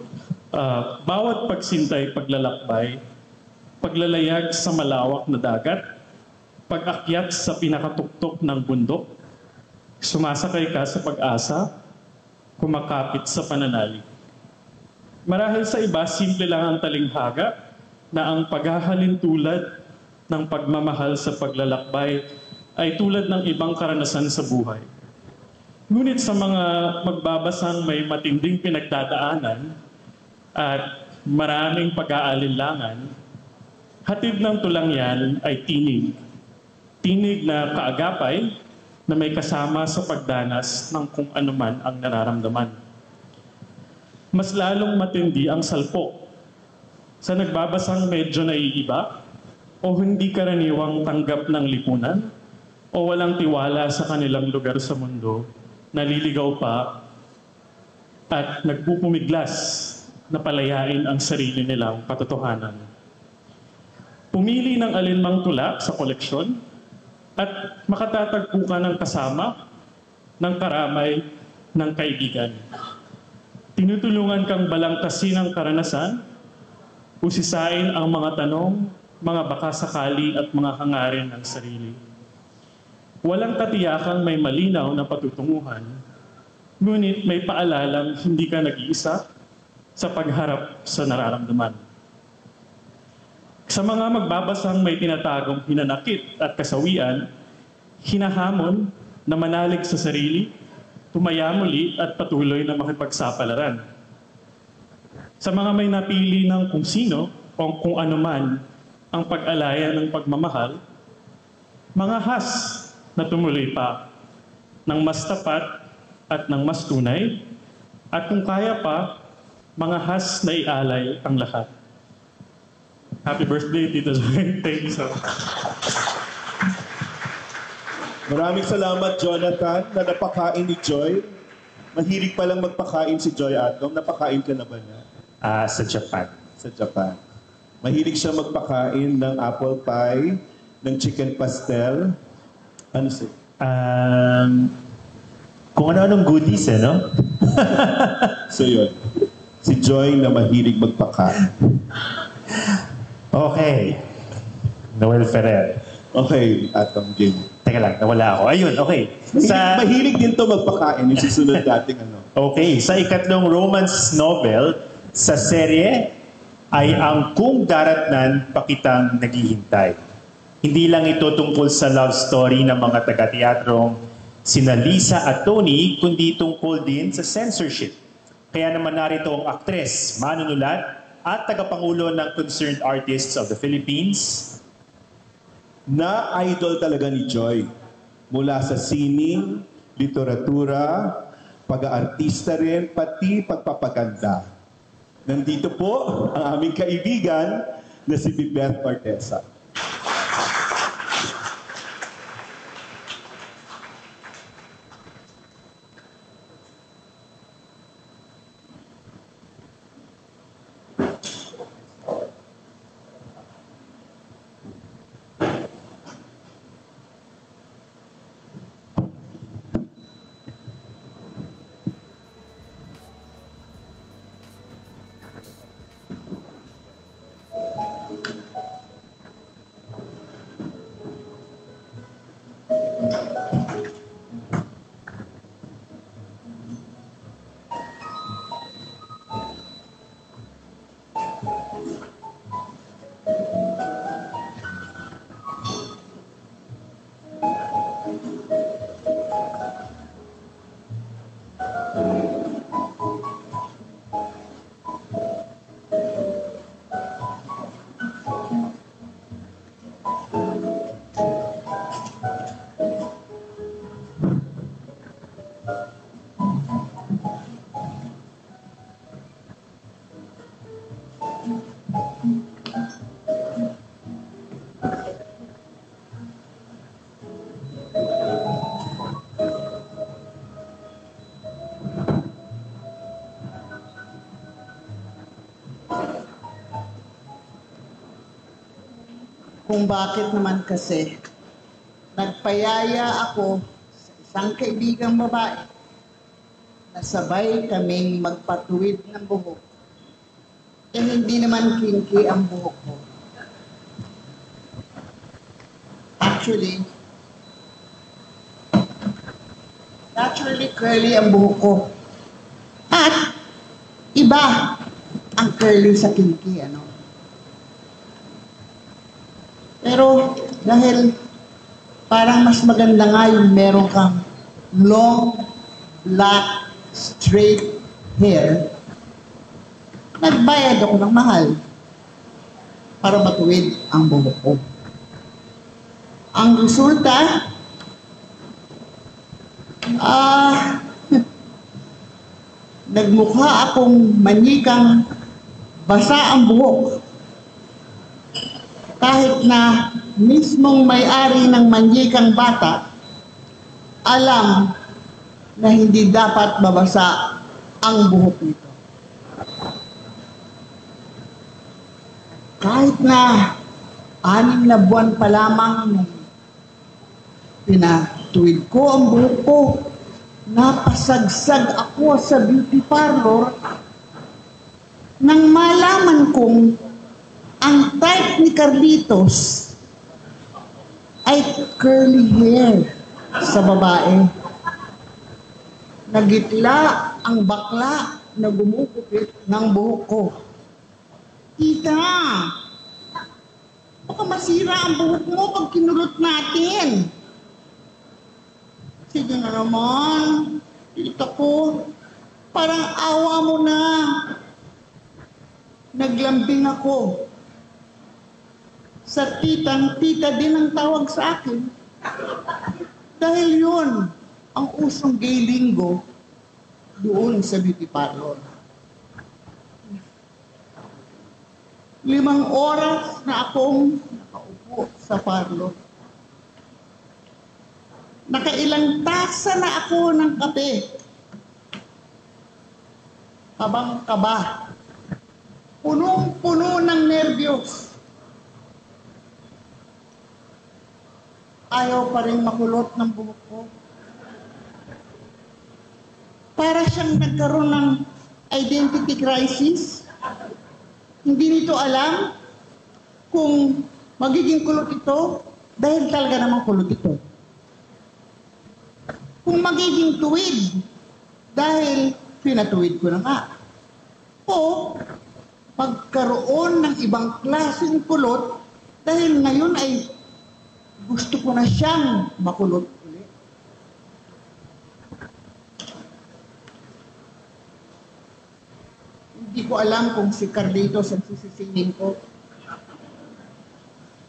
bawat pagsintay paglalakbay, paglalayag sa malawak na dagat, pag-akyat sa pinakatuktok ng bundok, sumasakay ka sa pag-asa, kumakapit sa pananalig. Marahil sa iba, simple lang ang talinghaga na ang paghahalin tulad ng pagmamahal sa paglalakbay ay tulad ng ibang karanasan sa buhay. Ngunit sa mga magbabasang may matinding pinagdadaanan at maraming pag-aalinlangan, hatid ng tulang yan ay tinig. Tinig na kaagapay na may kasama sa pagdanas ng kung anuman ang nararamdaman. Mas lalong matindi ang salpok sa nagbabasang medyo naiiba o hindi karaniwang tanggap ng lipunan o walang tiwala sa kanilang lugar sa mundo, naliligaw pa at nagpupumiglas na palayain ang sarili nilang katotohanan. Pumili ng alinmang tula sa koleksyon at makatatagpo ka ng kasama, ng karamay, ng kaibigan. Tinutulungan kang balangtasin ang karanasan Usisain ang mga tanong, mga baka-sakali at mga hangarin ng sarili. Walang katiyakang may malinaw na patutunguhan, ngunit may paalalang hindi ka nag-iisa sa pagharap sa nararamdaman. Sa mga magbabasang may tinatagong hinanakit at kasawian, hinahamon na manalig sa sarili, tumaya muli at patuloy na makipagsapalaran. Sa mga may napili ng kung sino o kung ano man ang pag-alaya ng pagmamahal, mga has na tumuloy pa ng mas tapat at ng mas tunay, at kung kaya pa, mga has na ialay ang lahat. Happy birthday, Tito Joy. Thank you so much. Maraming salamat, Jonathan, na napakain ni Joy. Mahilig palang magpakain si Joy Atom. Napakain ka na ba niya? Sa Japan. Sa Japan. Mahilig siya magpakain ng apple pie, ng chicken pastel. Ano siya? Kung ano-anong goodies, no? So yun. Si Joy na mahilig magpakain. Okay. Noel Ferrer. Okay, Atom game. Teka lang, nawala ako. Ayun, okay. Mahilig din to magpakain, yung susunod dating ano. Okay, sa ikatlong romance novel sa serye ay ang Kung Daratnan Pakitang Naghihintay. Hindi lang ito tungkol sa love story ng mga taga-teatrong sina Lisa at Tony, kundi tungkol din sa censorship. Kaya naman narito ang aktres, manunulat at tagapangulo ng Concerned Artists of the Philippines, na idol talaga ni Joy. Mula sa sining, literatura, pag-aartista rin, pati pagpapaganda. Nandito po ang aming kaibigan na si Bibeth Ortesa. Kung bakit naman kasi nagpayaya ako sa isang kaibigang babae na sabay kaming magpatuwid ng buhok. Eh hindi naman kinky ang buhok ko. Actually, naturally curly ang buhok ko. At iba ang curly sa kinky, ano? Pero dahil parang mas maganda nga yung meron kang long, black, straight hair, nagbayad ako ng mahal para matuwid ang buhok ko. Ang resulta, nagmukha akong manikang basa ang buhok. Kahit na mismong may-ari ng manyikang bata, alam na hindi dapat babasa ang buhok nito. Kahit na 6 na buwan pa lamang nung pinatuwid ko ang buhok ko, napasagsag ako sa beauty parlor nang malaman kong Ang type ni Carlitos ay curly hair sa babae. Nagitla ang bakla na gumugupit ng buhok ko. Tita, baka masira ang buhok mo pag kinulot natin. Sige na naman, tita ko, parang awa mo na. Naglambing ako. Sa tita din ang tawag sa akin. Dahil yun, ang usong gay linggo doon sa beauty parlor. 5 oras na akong nakaupo sa parlor. Nakailang tasa na ako ng kape. Kabang-kaba. Punong-puno ng nerbiyos. Ayaw pa rin makulot ng buhok ko. Para siyang nagkaroon ng identity crisis. Hindi nito alam kung magiging kulot ito dahil talaga namang kulot ito. Kung magiging tuwid dahil pinatuwid ko na nga. O pagkaroon ng ibang klaseng kulot dahil ngayon ay gusto ko na siyang makulot ulit. Hindi ko alam kung si Carlitos ang sisisingin ko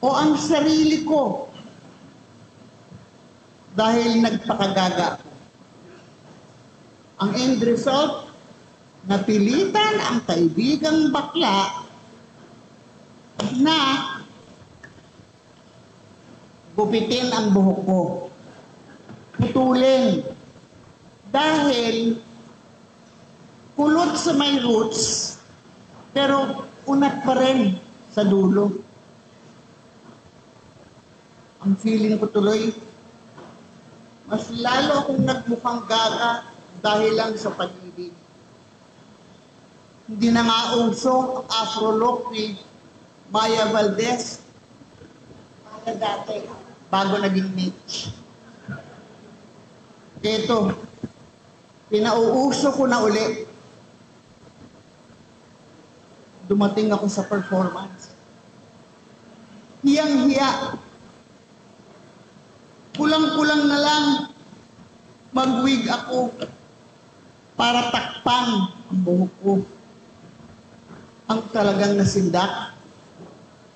o ang sarili ko dahil nagpakagaga ako. Ang end result, napilitan ang kaibigang bakla na gupitin ang buhok ko. Putulin. Dahil kulot sa may roots, pero unat pa rin sa dulo. Ang feeling ko tuloy, mas lalo akong nagmukhang gaga dahil lang sa pag-ibig. Hindi na nga uso ang afro look ni Maya Valdez. Kaya dati, bago naging Mitch. Ito, pinauuso ko na uli. Dumating ako sa performance. Hiyang-hiya. Kulang-kulang na lang mag-wig ako para takpan ang buhok ko. Ang talagang nasindak,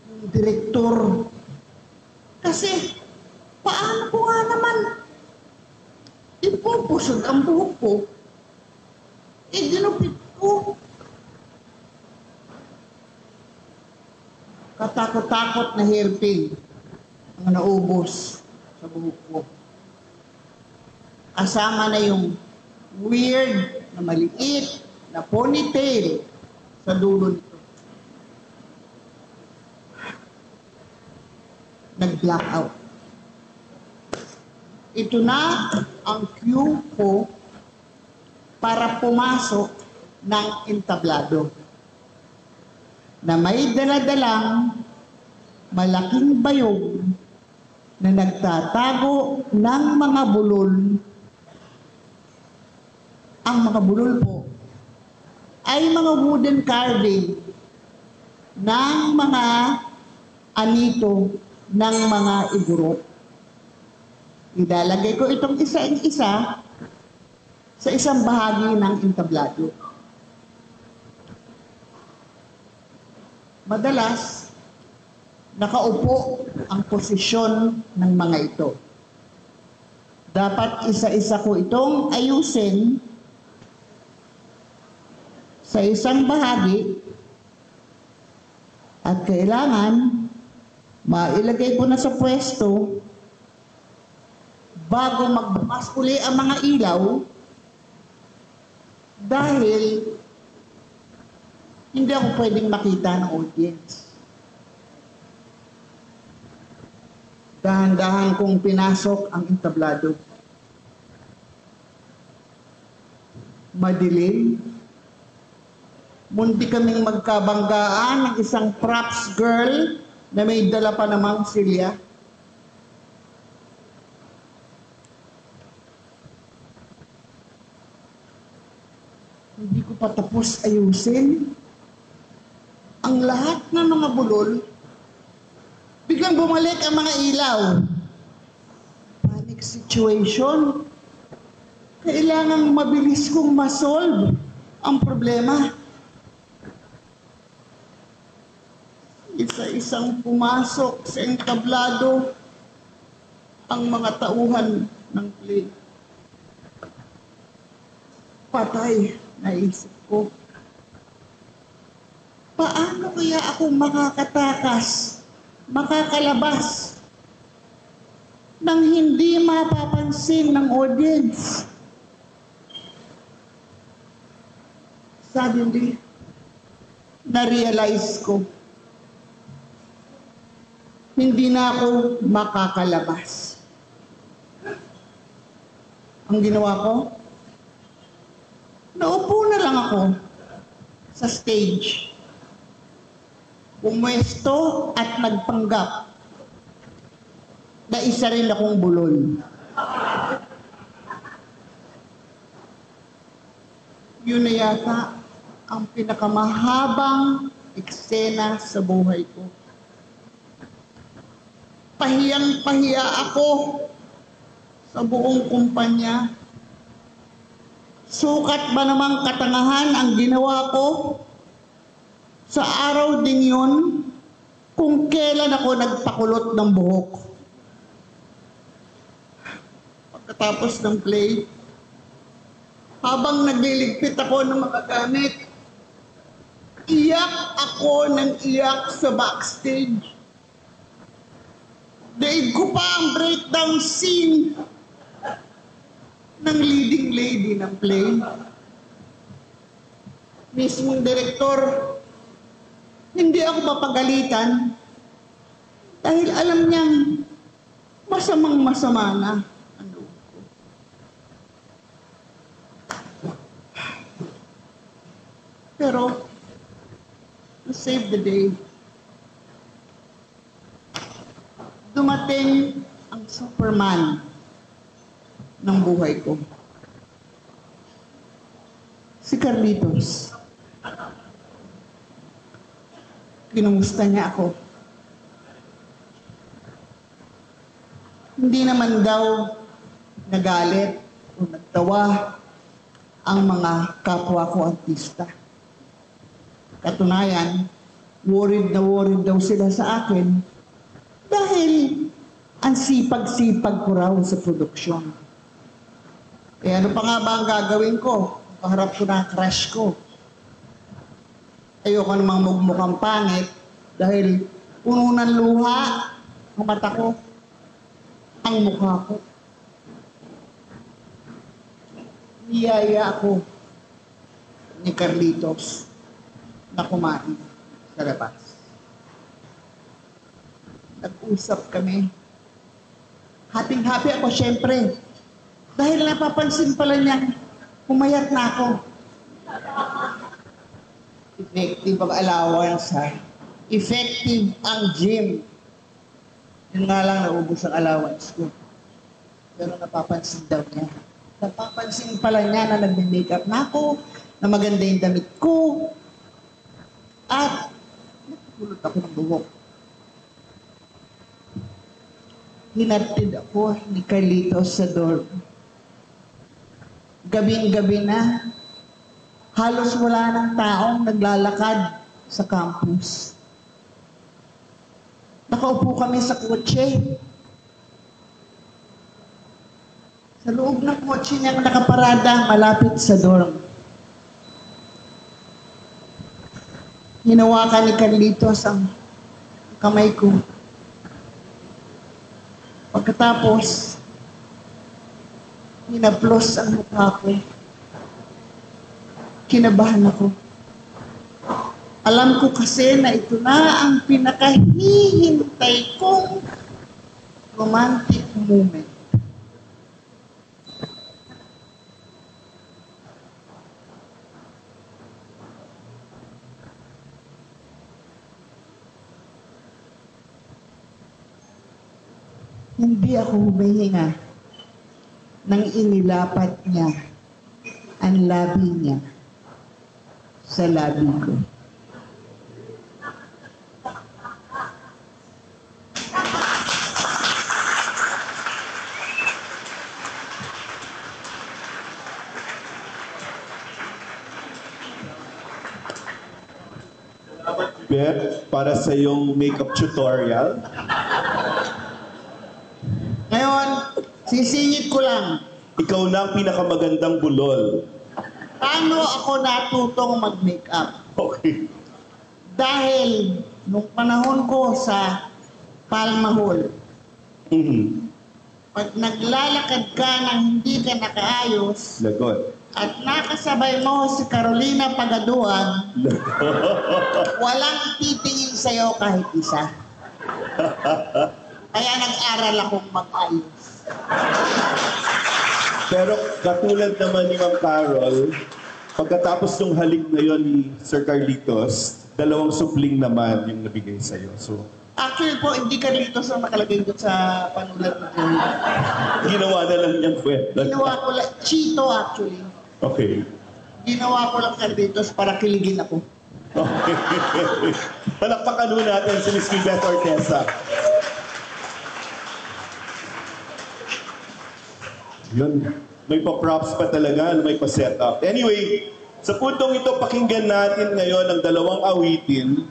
yung direktor. Kasi, paano ko nga naman ipupusod ang buhok ko? Ginupit ko. Katakot-takot na hairpin ang naubos sa buhok ko. Kasama na yung weird na maliit na ponytail sa dulo nito. Nag-blackout. Ito na ang cue ko para pumasok ng entablado na may daladalang malaking bayog na nagtatago ng mga bulol. Ang mga bulol po ay mga wooden carving ng mga anito ng mga igurot. Idalagay ko itong isa-isa sa isang bahagi ng entablado. Madalas, nakaupo ang posisyon ng mga ito. Dapat isa-isa ko itong ayusin sa isang bahagi at kailangan mailagay ko na sa pwesto bago magbukas uli ang mga ilaw dahil hindi ako pwedeng makita ng audience. Dahan-dahan kong pinasok ang entablado. Madilim, munti kaming magkabanggaan ng isang props girl na may dala pa namang silya. Hindi ko pa tapos ayusin. Ang lahat ng mga bulol, biglang bumalik ang mga ilaw. Panic situation. Kailangang mabilis kong masolve ang problema. Isa-isang pumasok sa entablado ang mga tauhan ng play. Patay, naisip ko. Paano kaya ako makakatakas, makakalabas, nang hindi mapapansin ng audience? Suddenly, na-realize ko, hindi na ako makakalabas. Ang ginawa ko, naupo na lang ako sa stage. Pumwesto at nagpanggap na isa rin akong bulol. Yun na yata ang pinakamahabang eksena sa buhay ko. Pahiyang-pahiya ako sa buong kumpanya. Sukat ba namang katangahan ang ginawa ko sa araw din yun kung kailan ako nagpakulot ng buhok? Pagkatapos ng play, habang nagliligpit ako ng mga gamit, iyak ako ng iyak sa backstage. Daig ko pa ang breakdown scene ng leading lady ng play. Mismong direktor, hindi ako mapagalitan dahil alam niyang masamang-masama na ang loob ko. Pero, to save the day, dumating ang Superman ng buhay ko. Si Carlitos. Kinumusta niya ako. Hindi naman daw nagalit o nagtawa ang mga kapwa ko artista. Katunayan, worried daw sila sa akin dahil ang sipag-sipag ko raw sa produksyon. Eh ano pa nga ba ang gagawin ko? Kaharap ko na ang crush ko. Ayoko namang magmukhang pangit dahil puno ng luha ang mata ko, ang mukha ko. Niyaya ako ni Carlitos na kumain sa labas. Nag-usap kami. Happy-happy ako syempre. Dahil napapansin pala niya, pumayat na ako. Effective ang allowance, ha? Effective ang gym. Yun nga lang, naubos ang allowance ko. Pero napapansin daw niya. Napapansin pala niya na nagme-makeup na ako, na maganda yung damit ko, at nagkulot ako ng buhok. Hinatid ako ni Carlitos sa dorm. Gabing-gabi na, halos wala ng taong naglalakad sa campus. Nakaupo kami sa kotse. Sa loob ng kotse niya nakaparada malapit sa dorm. Hinawakan ni Carlitos ang kamay ko. Pagkatapos, hinaplos ang mukha ko. Kinabahan ako. Alam ko kasi na ito na ang pinakahihintay kong romantic moment. hindi ako humihinga nang inilapat niya ang labi niya sa labi ko. Beth, para sa iyong makeup tutorial. Ngayon, sisingit ko lang, Ikaw na ang pinakamagandang bulol. paano ako natutong mag-makeup? Okay. Dahil nung panahon ko sa Palmahol, Mhm. pag naglalakad ka nang hindi ka nakaayos Lagot. at nakasabay mo si Carolina Pagaduan, walang titingin sa'yo kahit isa. Kaya nag-aral akong mag-ayos. Pero katulad naman ni Ma'am Carol, pagkatapos ng halik na yon ni Sir Carlitos, 2 supling naman yung nabigay sa'yo. So, Actually po, hindi Carlitos ang nakalagay doon sa panulat ni Joey. ginawa na lang niyang kwenta. Ginawa ko lang, Chito actually. Okay. Ginawa ko lang Carlitos para kiligin ako. Okay. Palakpakan mo natin si Miss Beth Ortesa. Yun. May pa-props pa talaga, may pa-setup. Anyway, sa puntong ito, pakinggan natin ngayon ang 2 awitin.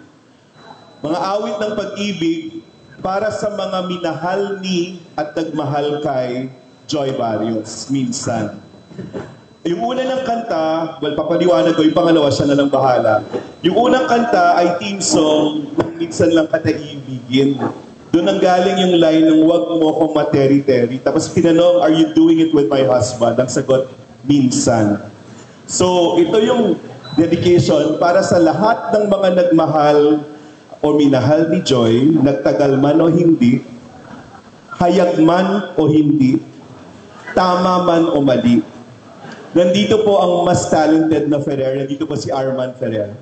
Mga awit ng pag-ibig para sa mga minahal ni at nagmahal kay Joy Barrios, minsan. Yung una ng kanta, well, papaliwanag ko, yung pangalawa siya na lang bahala. Yung unang kanta ay team song ng Minsan Lang Kita Iibigin. Doon ang galing yung line ng "Wag mo akong materi-teri." Tapos tinanong, "Are you doing it with my husband?" Ang sagot, "Minsan." So, ito yung dedication para sa lahat ng mga nagmahal o minahal ni Joy, nagtagal man o hindi, hayag man o hindi, tama man o mali. Nandito po ang mas talented na Ferrer. Nandito po si Arman Ferrer.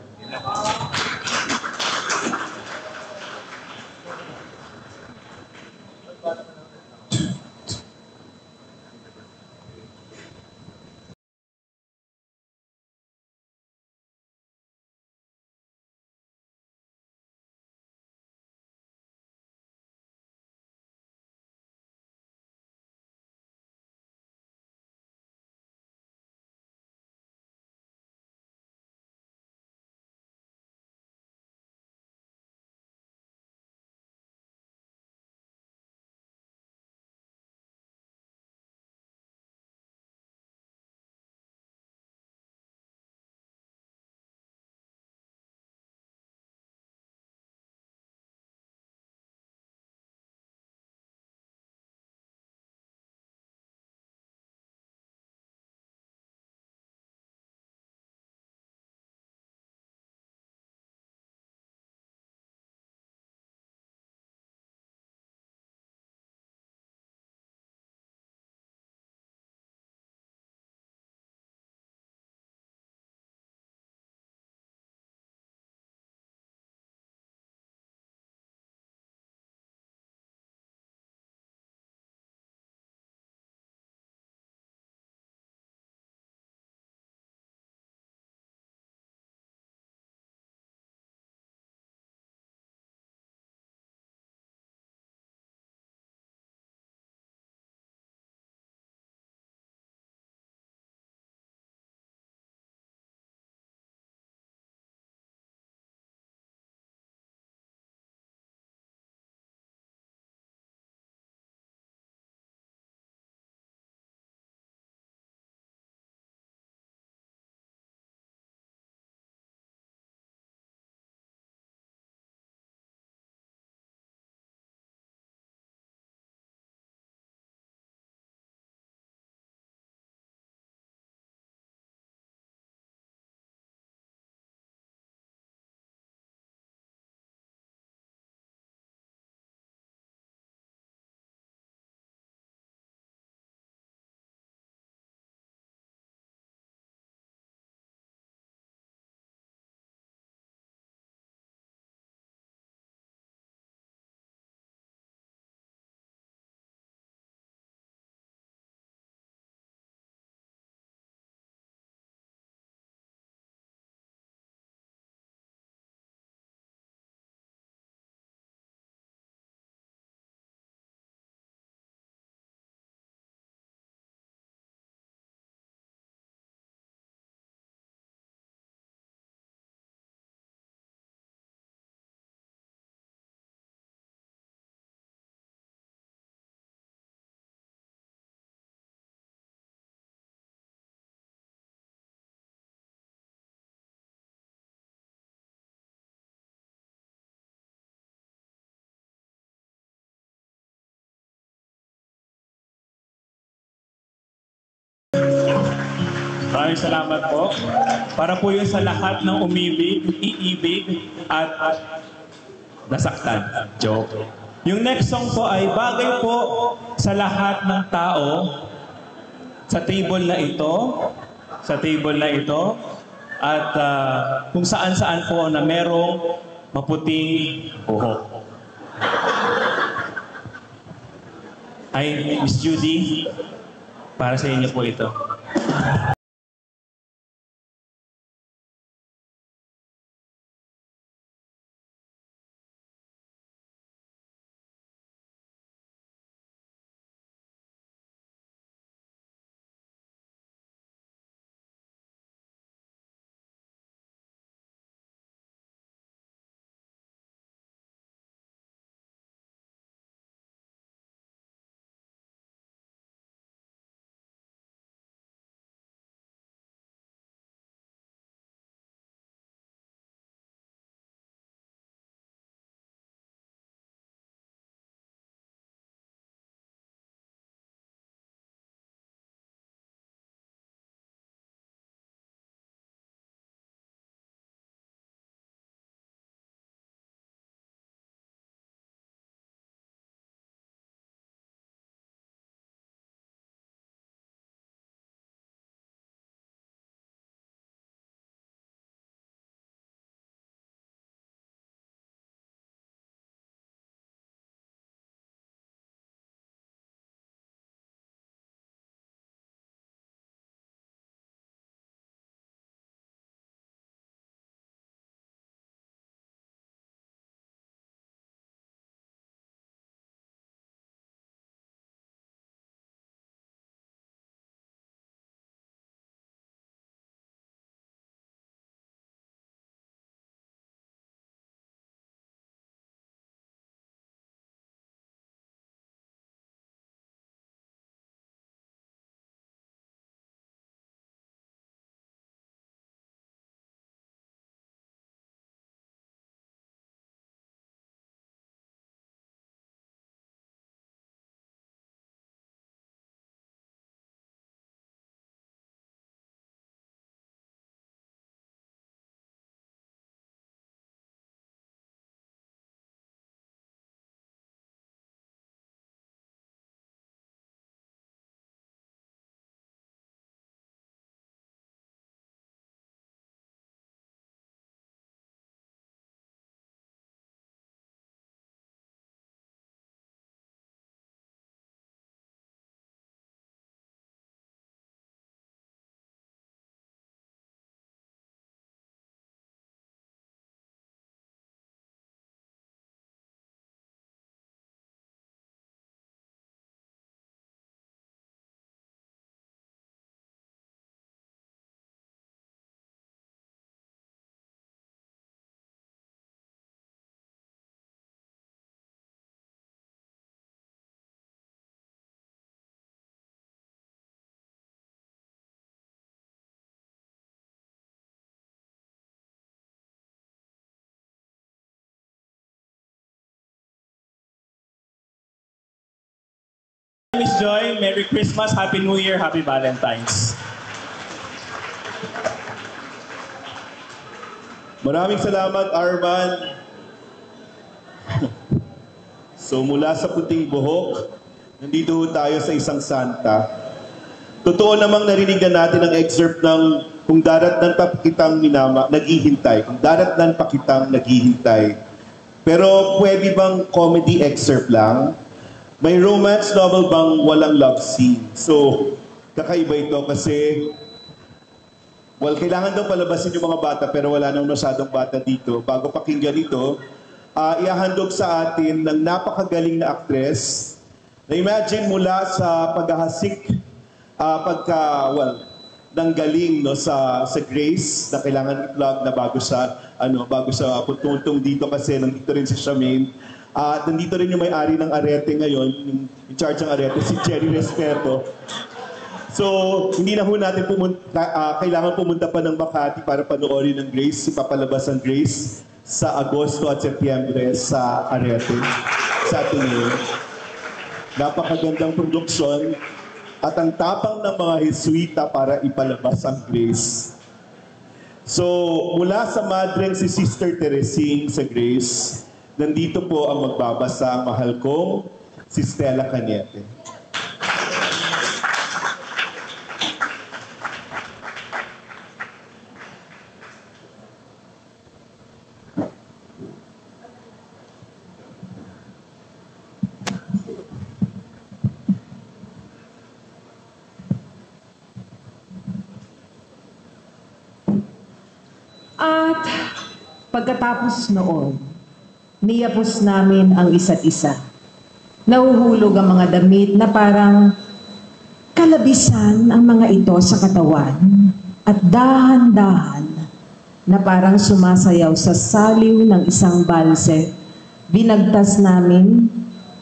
Maraming salamat po. Para po yun sa lahat ng umibig, iibig, at nasaktan. Joke. Yung next song po ay bagay po sa lahat ng tao sa table na ito, at kung saan-saan po na merong maputing buhok. Ay, Miss Judy, para sa inyo po ito. Miss Joy, Merry Christmas, Happy New Year, Happy Valentine's. Maraming salamat, Arman. So mula sa puting buhok, nandito tayo sa isang santa. Totoo namang narinig na natin ang excerpt ng kung daratnan pa kitang naghihintay. Kung daratnan pa kitang naghihintay. Pero pwede bang comedy excerpt lang? May romance novel bang walang love scene? So, kakaiba ito kasi, well, kailangan daw palabasin yung mga bata pero wala nang masyadong bata dito. Bago pakinggan ito, ihahandog sa atin ng napakagaling na aktres. Na-imagine mula sa paghahasik, ng galing no, sa Grace na kailangan i-plug na bago sa puntong dito kasi nandito rin si Charmaine. Nandito rin yung may-ari ng Arete ngayon, yung in charge ng Arete, si Jerry Respeto. So, hindi na ho natin kailangan pumunta pa ng Makati para panoorin ng Grace, ipapalabas ang Grace sa Agosto at Setyembre sa Arete, sa Ateneo. Napakagandang produksyon. at ang tapang ng mga Jesuita para ipalabas ang grace. So, mula sa madreng si Sister Teresing sa Grace, nandito po ang magbabasa ang mahal kong si Stella Cañete. At pagkatapos noon, niyapos namin ang isa't isa. Nahuhulog ang mga damit na parang kalabisan ang mga ito sa katawan at dahan-dahan na parang sumasayaw sa saliw ng isang balse. Binagtas namin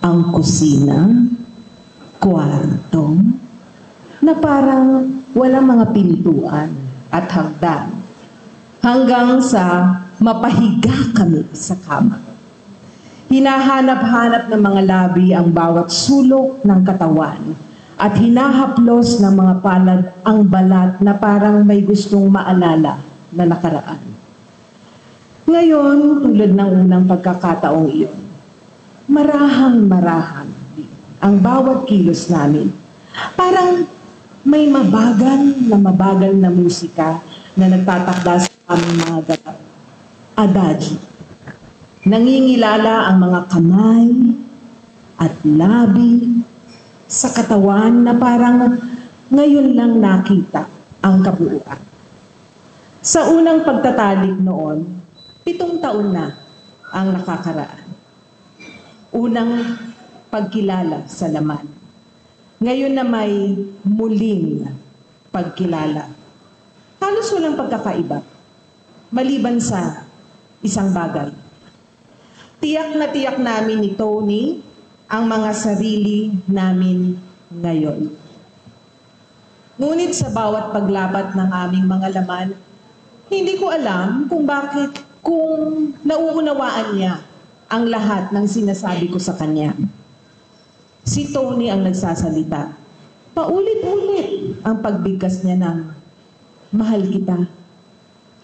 ang kusina, kwarto, na parang walang mga pintuan at hagdan. Hanggang sa mapahiga kami sa kama. Hinahanap-hanap ng mga labi ang bawat sulok ng katawan at hinahaplos ng mga palad ang balat na parang may gustong maalala na nakaraan. Ngayon, tulad ng unang pagkakataong iyon, marahang-marahang ang bawat kilos namin. Parang may mabagal na musika na nagtatakda sa aming mga galaw. Adagio. Nangingilala ang mga kamay at labi sa katawan na parang ngayon lang nakita ang kabuuan. Sa unang pagtatalik noon, 7 taon na ang nakakaraan. Unang pagkilala sa laman. Ngayon na may muling pagkilala. Halos walang pagkakaiba. Maliban sa isang bagay. Tiyak namin ni Tony ang mga sarili namin ngayon. Ngunit sa bawat paglabat ng aming mga laman, hindi ko alam kung nauunawaan niya ang lahat ng sinasabi ko sa kanya. Si Tony ang nagsasalita. Paulit-ulit ang pagbigkas niya ng, "Mahal kita.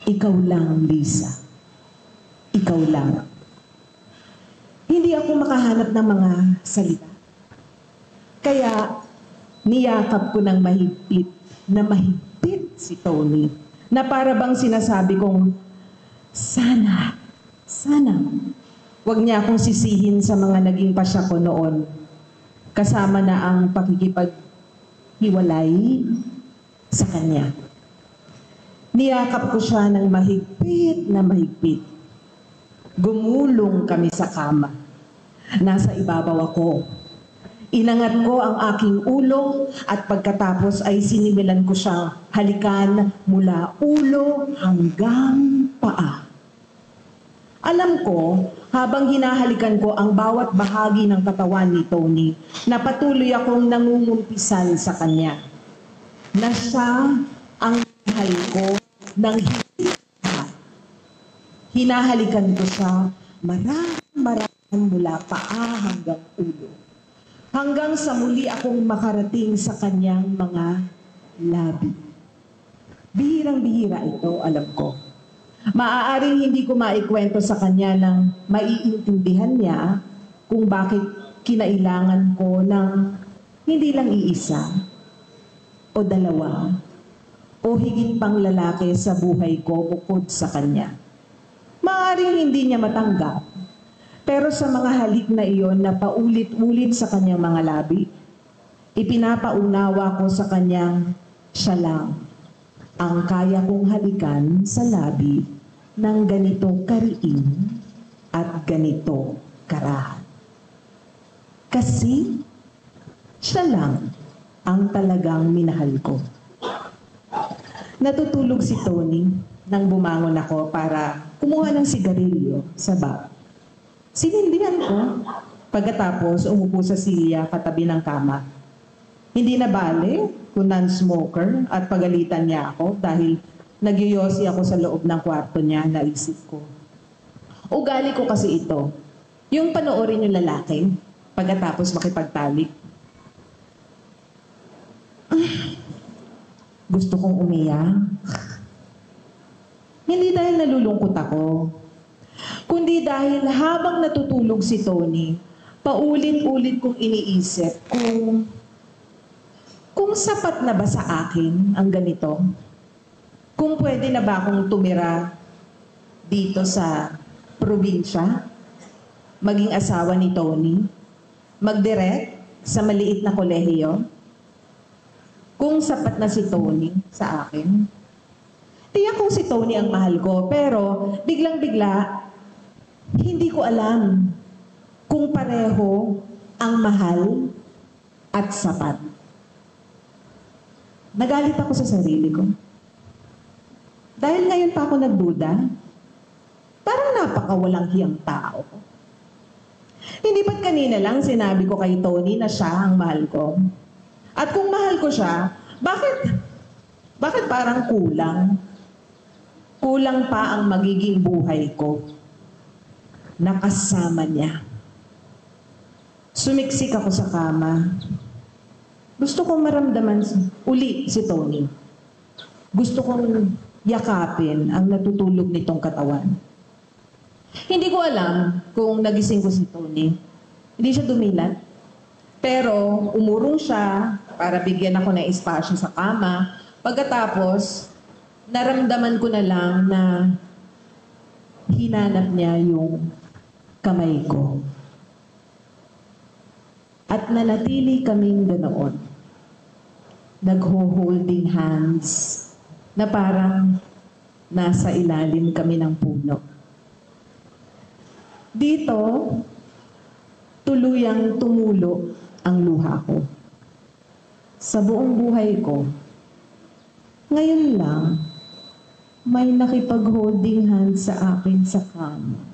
Ikaw lang, Lisa. Ikaw lang." Hindi ako makahanap ng mga salita. Kaya niyakap ko ng mahigpit si Tony na para bang sinasabi kong, sana, wag niya akong sisihin sa mga naging pasya ko noon. Kasama na ang pakikipaghiwalay sa kanya. Niyakap ko siya ng mahigpit na mahigpit. Gumulong kami sa kama. Nasa ibabaw ako. Inangat ko ang aking ulo at pagkatapos ay sinimilan ko siyang halikan mula ulo hanggang paa. Alam ko, habang hinahalikan ko ang bawat bahagi ng katawan ni Tony, na patuloy akong nangungumpisan sa kanya. Na siya ang mahal ko ng higit. Hinahalikan ko siya marami mula paa hanggang ulo. Hanggang sa muli akong makarating sa kanyang mga labi. Bihirang-bihira ito, alam ko. Maaaring hindi ko maikwento sa kanya nang maiintindihan niya kung bakit kinailangan ko ng hindi lang iisa o dalawa o higit pang lalaki sa buhay ko bukod sa kanya. Maaaring hindi niya matanggap, pero sa mga halik na iyon na paulit-ulit sa kanyang mga labi, ipinapaunawa ko sa kanyang siya lang ang kaya kong halikan sa labi ng ganito kariin at ganito karahan. Kasi siya lang ang talagang minahal ko. Natutulog si Tony nang bumangon ako para kumuha ng sigarilyo sa bag. Sinindihan ko. Pagkatapos, umupo sa silya katabi ng kama. Hindi na bale kung non-smoker at pagalitan niya ako dahil nagyoyosi ako sa loob ng kwarto niya, naisip ko. Ugali ko kasi ito. Yung panoorin yung lalaki, pagkatapos makipagtalik. gusto kong umiyak. Hindi dahil nalulungkot ako, kundi dahil habang natutulog si Tony, paulit-ulit kong iniisip kung sapat na ba sa akin ang ganito? Kung pwede na ba akong tumira dito sa probinsya, maging asawa ni Tony, magdirect sa maliit na kolehiyo? Kung sapat na si Tony sa akin? Tiyak kung si Tony ang mahal ko, pero biglang-bigla, hindi ko alam kung pareho ang mahal at sapat. Nagalit ako sa sarili ko. Dahil ngayon pa ako nagduda, parang napakawalang hiyang tao. Hindi ba't kanina lang sinabi ko kay Tony na siya ang mahal ko? At kung mahal ko siya, bakit parang kulang? Kulang pa ang magiging buhay ko. Nakasama niya. Sumiksik ako sa kama. Gusto kong maramdaman uli si Tony. Gusto kong yakapin ang natutulog nitong katawan. Hindi ko alam kung nagising ko si Tony. Hindi siya dumilat. Pero umurong siya para bigyan ako ng espasyo sa kama. Pagkatapos, naramdaman ko na lang na hinanap niya yung kamay ko. At nanatili kaming ganoon. Nagho-holding hands na parang nasa ilalim kami ng puno. Dito, tuluyang tumulo ang luha ko. Sa buong buhay ko, ngayon lang, may nakipag-holding hands sa akin sa kama.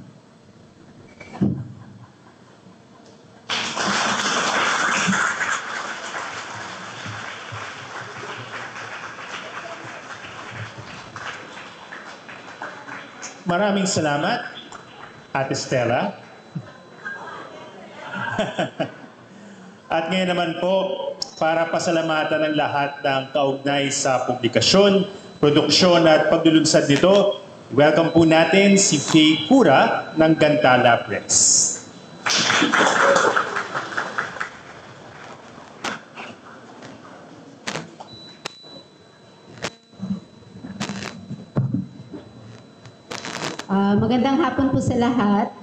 Maraming salamat, Ate Stella. At ngayon naman po, para pasalamatan ng lahat ng kaugnay sa publikasyon, produksyon at paglulunsad nito, welcome po natin si Faye Cura ng Gantala Press. Magandang hapon po sa lahat.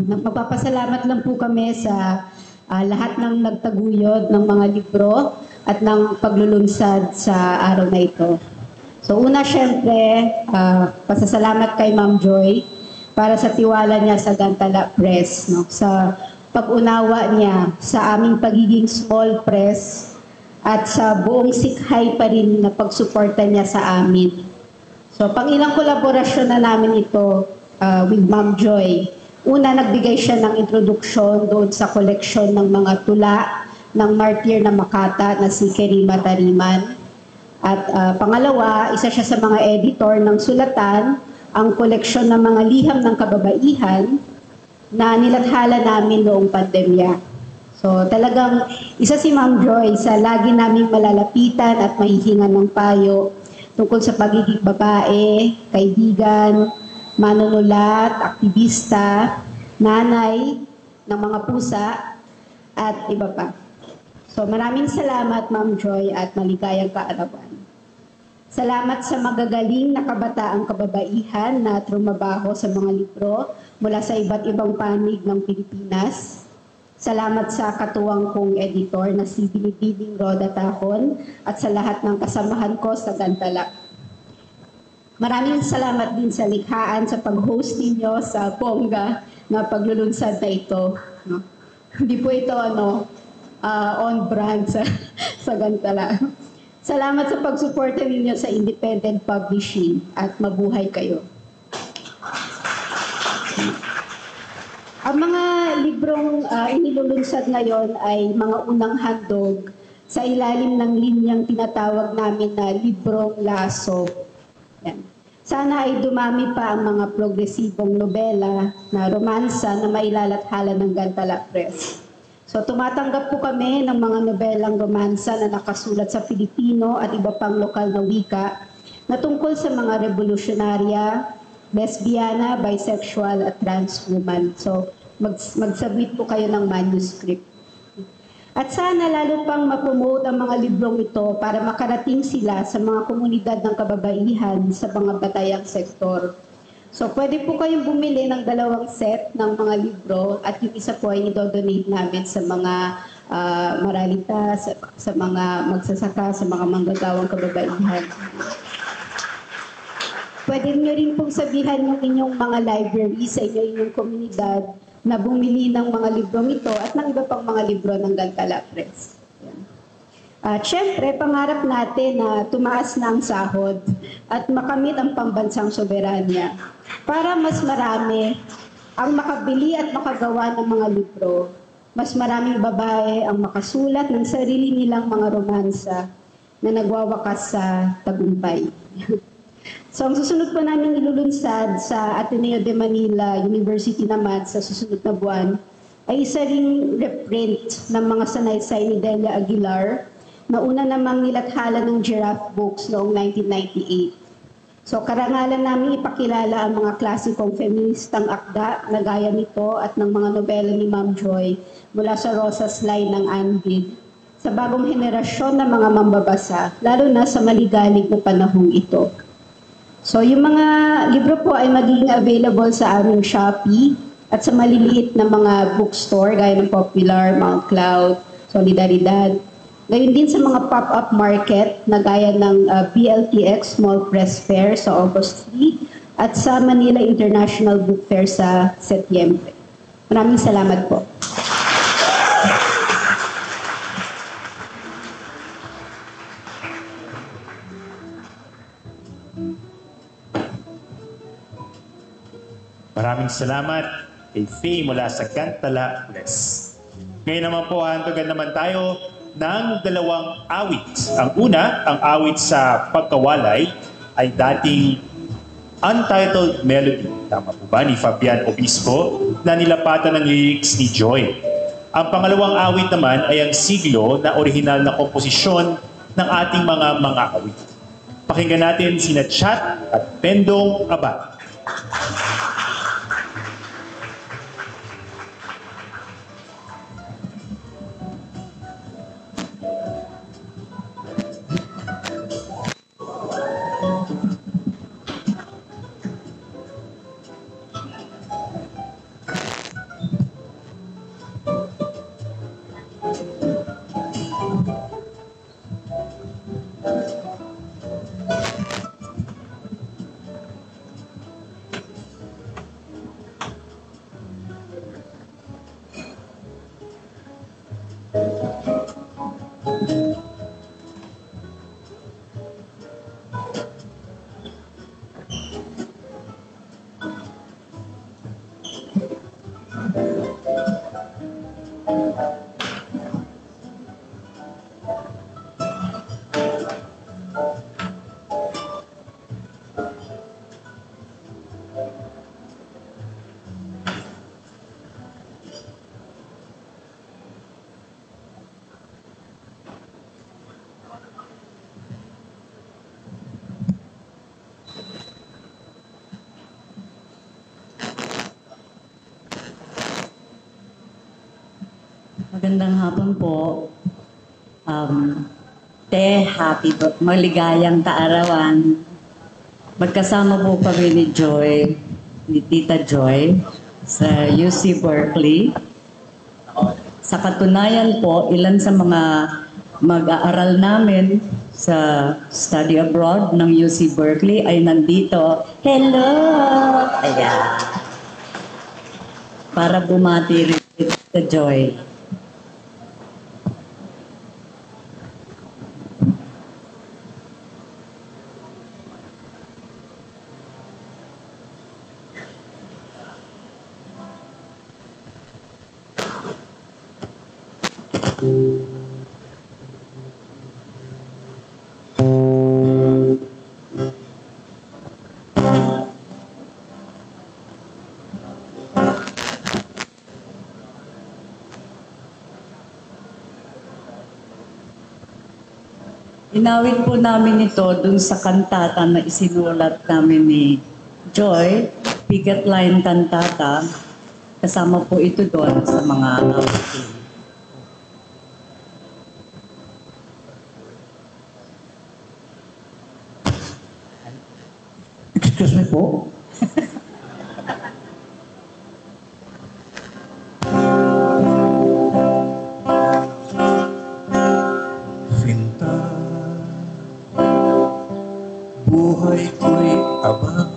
Magpapasalamat lang po kami sa lahat ng nagtaguyod ng mga libro at ng paglulunsad sa araw na ito. So una, syempre, pasasalamat kay Ma'am Joy para sa tiwala niya sa Gantala Press, no? Sa pag-unawa niya sa aming pagiging small press at sa buong sikhay pa rin na pagsuporta niya sa amin. So, pang-ilang kolaborasyon na namin ito with Ma'am Joy. Una, nagbigay siya ng introduksyon doon sa koleksyon ng mga tula ng martir na Makata na si Kerima Tariman. At pangalawa, isa siya sa mga editor ng sulatan, ang koleksyon ng mga liham ng kababaihan na nilathala namin noong pandemya. So, talagang isa si Ma'am Joy sa lagi naming malalapitan at mahihingan ng payo tungkol sa pagiging babae, kaibigan, manunulat, aktivista, nanay ng mga pusa, at iba pa. So maraming salamat, Ma'am Joy, at maligayang kaarawan. Salamat sa magagaling na kabataang kababaihan na trumabaho sa mga libro mula sa iba't ibang panig ng Pilipinas. Salamat sa katuwang kong editor na si Binibining Roda Tahon at sa lahat ng kasamahan ko sa Gantala. Maraming salamat din sa likhaan sa pag-host ninyo sa bongga na paglulunsad na ito. No? Hindi po ito on brand sa Gantala. Salamat sa pagsuporta ninyo sa independent publishing at mabuhay kayo. Ang mga librong inilulunsad ngayon ay mga unang handog sa ilalim ng linyang tinatawag namin na librong laso. Yan. Sana ay dumami pa ang mga progresibong nobela na romansa na mailalathala ng Gantala Press. So tumatanggap po kami ng mga nobelang romansa na nakasulat sa Filipino at iba pang lokal na wika na tungkol sa mga revolusyonarya, lesbiana, bisexual at trans woman. So mag-submit po kayo ng manuscript. At sana lalo pang ma-promote ang mga librong ito para makarating sila sa mga komunidad ng kababaihan sa mga batayang sektor. So pwede po kayong bumili ng 2 set ng mga libro at yung isa po ay i-donate namin sa mga maralita, sa mga magsasaka, sa mga manggagawang kababaihan. Pwede nyo rin pong sabihan yung inyong mga library sa inyong komunidad na bumili ng mga librong ito at ng iba pang mga libro ng Gantala Press. At syempre, pangarap natin na tumaas na ang sahod at makamit ang pambansang soberanya para mas marami ang makabili at makagawa ng mga libro. Mas maraming babae ang makasulat ng sarili nilang mga romansa na nagwawakas sa tagumpay. So ang susunod po namin ilulunsad sa Ateneo de Manila University naman sa susunod na buwan ay isa ring reprint ng mga sanaysay ni Delia Aguilar na una namang nilathala ng Giraffe Books noong 1998. So karangalan namin ipakilala ang mga klasikong feministang akda na gaya nito at ng mga nobela ni Ma'am Joy mula sa Rosa's Line ng Anvid sa bagong henerasyon ng mga mambabasa, lalo na sa maligalig na panahong ito. So yung mga libro po ay magiging available sa aming Shopee at sa maliliit na mga bookstore gaya ng Popular, Mount Cloud, Solidaridad. Gayon din sa mga pop-up market na gaya ng BLTX Small Press Fair sa August 3 at sa Manila International Book Fair sa Setyembre. Maraming salamat po. Maraming salamat kay Faye mula sa Gantala Press. Ngayon naman po, hantugan naman tayo ng 2 awit. Ang una, ang awit sa pagkawalay ay dating Untitled Melody. Tama po ba? Ni Fabian Obispo na nilapatan ng lyrics ni Joy. Ang pangalawang awit naman ay ang Siglo na orihinal na komposisyon ng ating mga awit. Pakinggan natin sina Chat at Pendong Abad. Magandang hapon po. Maligayang kaarawan. Magkasama po kami ni Joy, ni Tita Joy, sa UC Berkeley. Sa katunayan po, ilan sa mga mag-aaral namin sa study abroad ng UC Berkeley ay nandito. Hello! Ayan. Para bumati rin Tita Joy. Inawit po namin ito dun sa kantata na isinulat namin ni Joy, Picket Line Kantata. Kasama po ito doon sa mga awitin. Excuse me po. Sinta, buhay ko'y aba,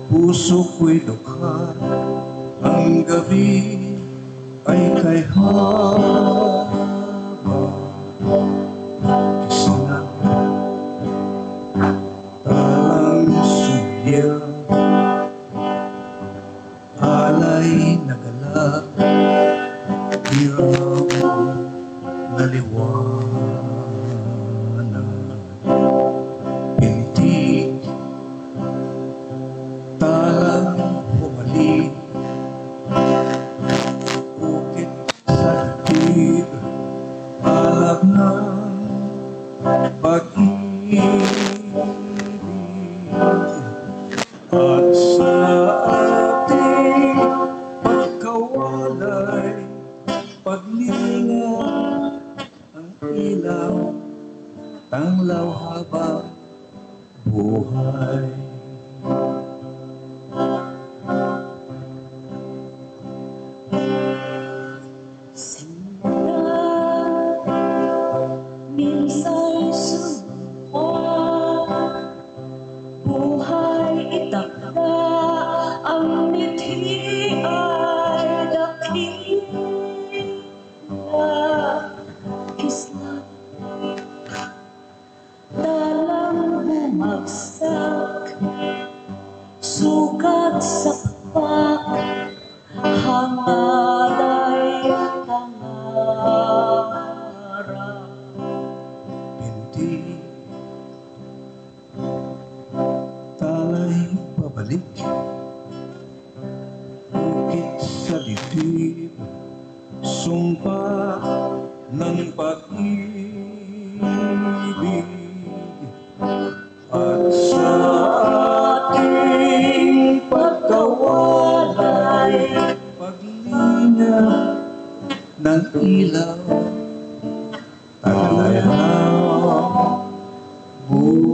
puso ko'y dukha, ang gabi ay kay haba. Isla, talang sugya, alay nagalak, hirap naliwanag. Pintig, talang bumalik, bukit sa dibdib, alab ng pag-ibig. At sa ating pagkawalay, paglinga ang ilaw, tanglaw habang buhay. Minsa'y sumpa, buhay itakda, ang mithi ay dakila. Kisla, dalang bumagsak, sukat sa pak, hangad ay pangarap. Hindi talay pabalik, bukit sa dibdib, sumpa ng pag-ibig. At sa ating pagkawalay, paglinga ng ilaw, talayang buhay.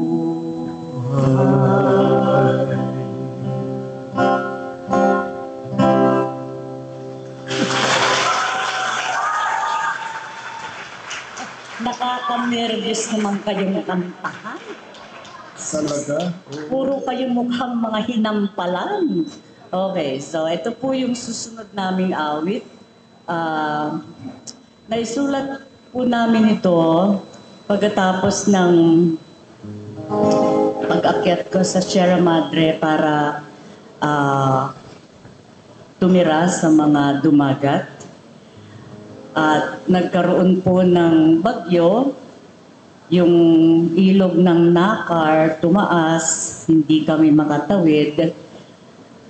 Nakaka-nervous naman kayong kantahan. Talaga? Puro kayo mukhang mga hinampalan. Okay, so ito po yung susunod naming awit. Naisulat po namin ito pagkatapos ng pag-akyat ko sa Sierra Madre para tumira sa mga dumagat. At nagkaroon po ng bagyo, yung ilog ng Nakar tumaas, hindi kami makatawid.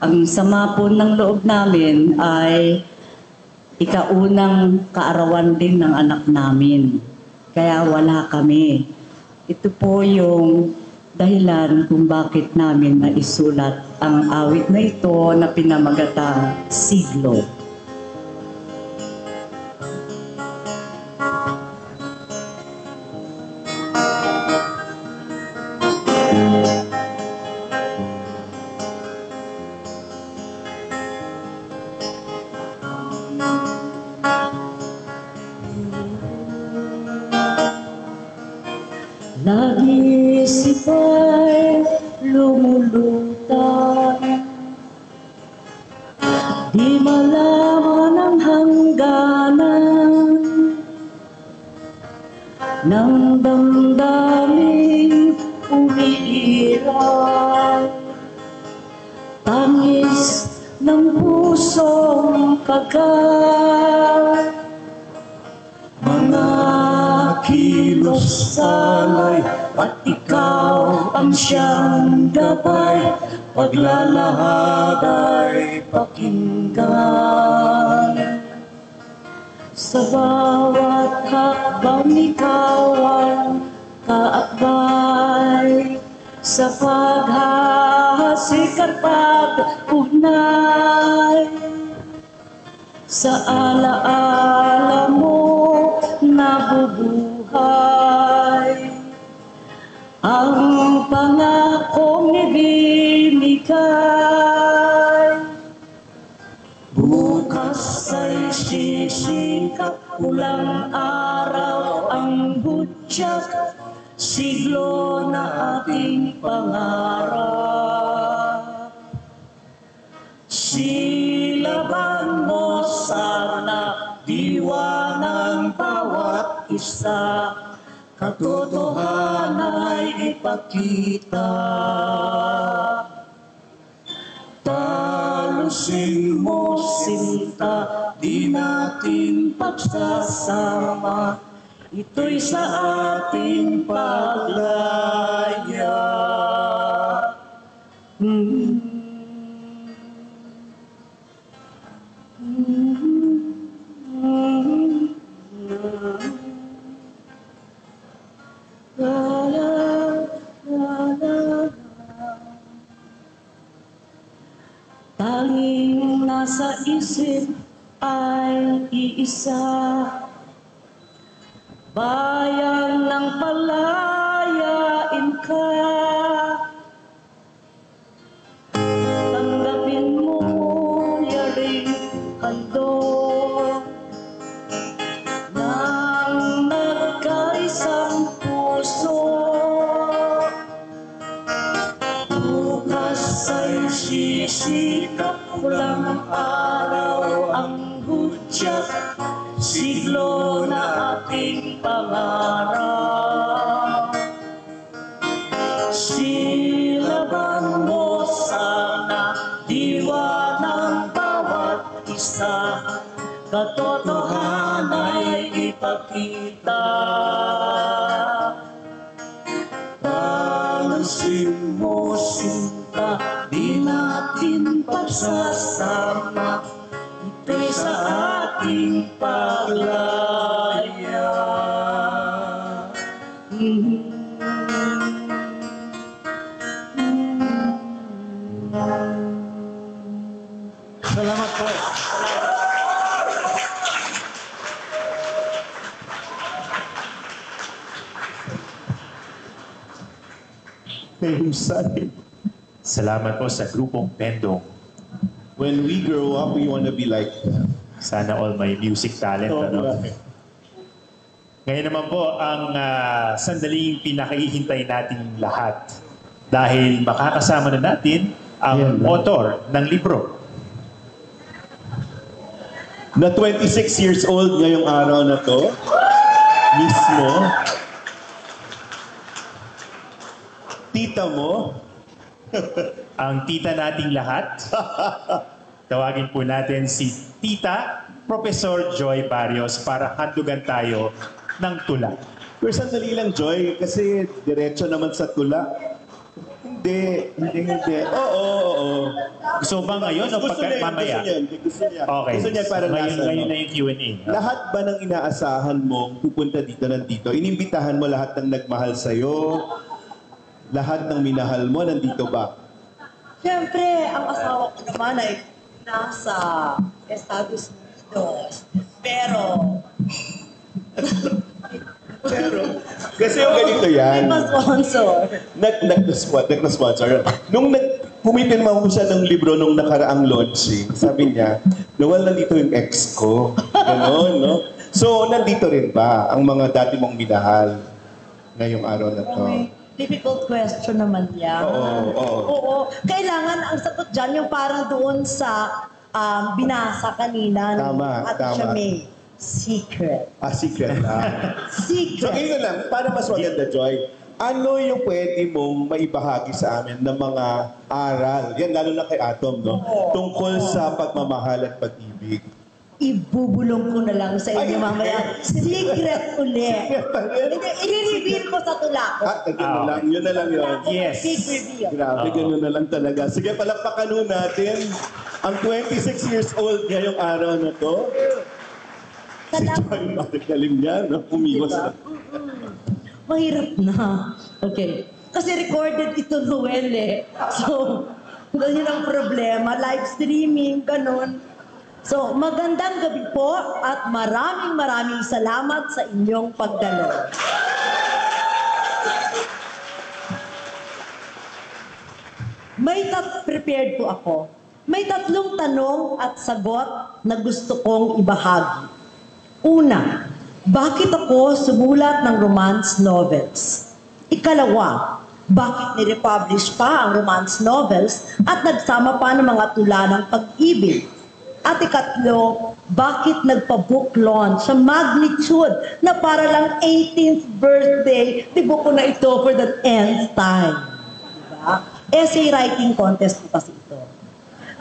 Ang sama po ng loob namin ay ikaunang kaarawan din ng anak namin. Kaya wala kami. Ito po yung dahilan kung bakit namin naisulat ang awit na ito na pinamagatang Siglo. Nag-iisip ay lumulutang, di malaman ang hangganan ng damdamin umiiral, tangis ng pusong kagat. Mga kilos salay at ikaw ang siyang gabay, paglalahad ay pakinggan. Sa bawat hakbang ikaw ang kaakbay sa paghahasik at pag-ugnay. Sa alaala mo nabubuhay ang pangakong ibinigay. Bukas ay sisikap, pulang araw ang butyak, siglo na ating pangarap. Silaban mo sana diwa ng bawat isa, katotohanan ay ipakita. Talusin mo sinta, di natin pagsasama, ito'y sa ating paglaya. Tanging nasa isip ay iisa, bayang ng palayain ka. Tanggapin mo yaring handog ng nagkaisang puso. Bukas ay sisikap, pulang araw ang hudyak, siglo na ating pangarap. Silaban mo sana diwa ng bawat isa, katotohanan ay ipakita. Talusin mo sinta, di natin pagsasama, ito'y sa ating paglaya. Salamat po. Salamat po sa grupong Pendong. When we grow up, we want to be like them. Sana all my music talent. Ano? Ngayon naman po, ang sandaling pinakahihintay nating lahat. Dahil makakasama na natin ang author ng libro. Na 26 years old ngayong araw na to, mismo, tita mo, ang tita nating lahat, tawagin po natin si Tita Professor Joy Barrios para handugan tayo ng tula. Pero sandali lang, Joy, kasi diretso naman sa tula. Hindi. Oo. Gusto ba ngayon o mamaya? Gusto niya. Okay. Gusto niya para ngayon na yung Q&A. Lahat ba ng inaasahan mo pupunta dito nandito? Inimbitahan mo lahat ng nagmahal sa'yo? Lahat ng minahal mo nandito ba? Siyempre, ang asawa ko naman ay nasa Estados Unidos. Pero, kasi yung ganito yan. sponsor. Nag-sponsor. Nung pumipirma ko siya ng libro nung nakaraang launching, sabi niya, Noel, nandito yung ex ko. Ganon, no? So, nandito rin ba ang mga dati mong minahal ngayong araw na to? Difficult question naman yan. Oo. Kailangan ang sagot dyan yung parang doon sa binasa kanina ng Atisha May. Secret. Secret. Secret. So, ngayon lang, para mas maganda, Joy, ano yung pwede mong maibahagi sa amin ng mga aral? Yan, lalo na kay Atom, no? Tungkol sa pagmamahal at pag-ibig. Ibubulong ko na lang sa inyo mamaya. Secret ulit. I-reveal ko sa tula ko. Ganun lang. Yun na lang yun. Yes. Big reveal. Grabe, ganun na lang talaga. Sige, palakpakan nun natin ang 26 years old ngayong araw na to. Salamat. Ay, matagaling yan, no? Umiwas Diba? na. Mahirap na. Okay. Kasi recorded ito, Noel eh. So, yun ang problema. Live streaming, ganun. So, magandang gabi po at maraming salamat sa inyong pagdalo. Prepared po ako. May 3 tanong at sagot na gusto kong ibahagi. Una, bakit ako sumulat ng romance novels? Ikalawa, bakit ni-republish pa ang romance novels at nagsama pa ng mga tula ng pag-ibig? At ikatlo, bakit nagpa-book launch sa magnitude na para lang 18th birthday ni buko na ito for the nth time? Diba? Essay writing contest po kasi ito.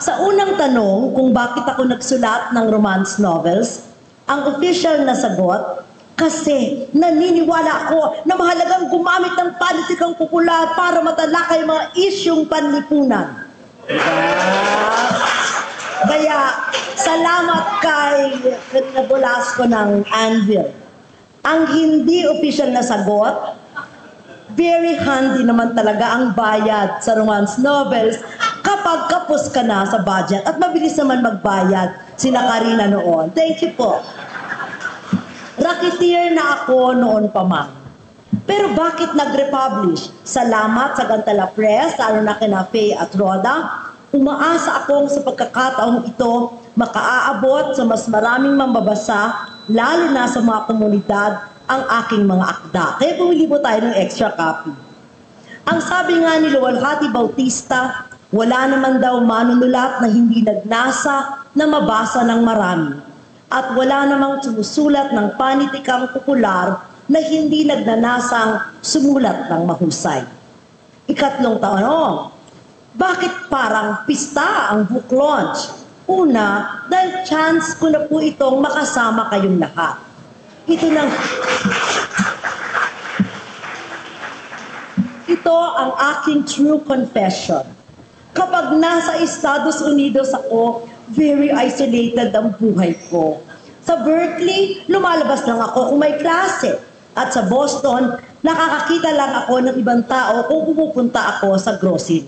Sa unang tanong kung bakit ako nagsulat ng romance novels, ang official na sagot, kasi naniniwala ako na mahalagang gumamit ng politikang popular para matalakay mga isyong panlipunan. Kaya, salamat kay Nabulasco ng Anvil. Ang hindi official na sagot, very handy naman talaga ang bayad sa romance novels kapag kapos ka na sa budget at mabilis naman magbayad sina Karina noon. Thank you po. Racketeer na ako noon pa man. Pero bakit nag-republish? Salamat sa Gantala Press, lalo na kina Faye at Roda. Umaasa akong sa pagkakataong ito makaaabot sa mas maraming mambabasa, lalo na sa mga komunidad, ang aking mga akda. Kaya bumili po tayo ng extra copy. Ang sabi nga ni Luwalhati Bautista, wala naman daw manunulat na hindi nagnasa na mabasa ng marami. At wala namang sumusulat ng panitikang popular na hindi nagnanasang sumulat ng mahusay. Ikatlong tanong, bakit parang pista ang book launch? Una, dahil chance ko na po itong makasama kayong lahat. Ito ang aking true confession. Kapag nasa Estados Unidos ako, very isolated ang buhay ko. Sa Berkeley, lumalabas lang ako kung may klase. At sa Boston, nakakakita lang ako ng ibang tao kung pumupunta ako sa grocery.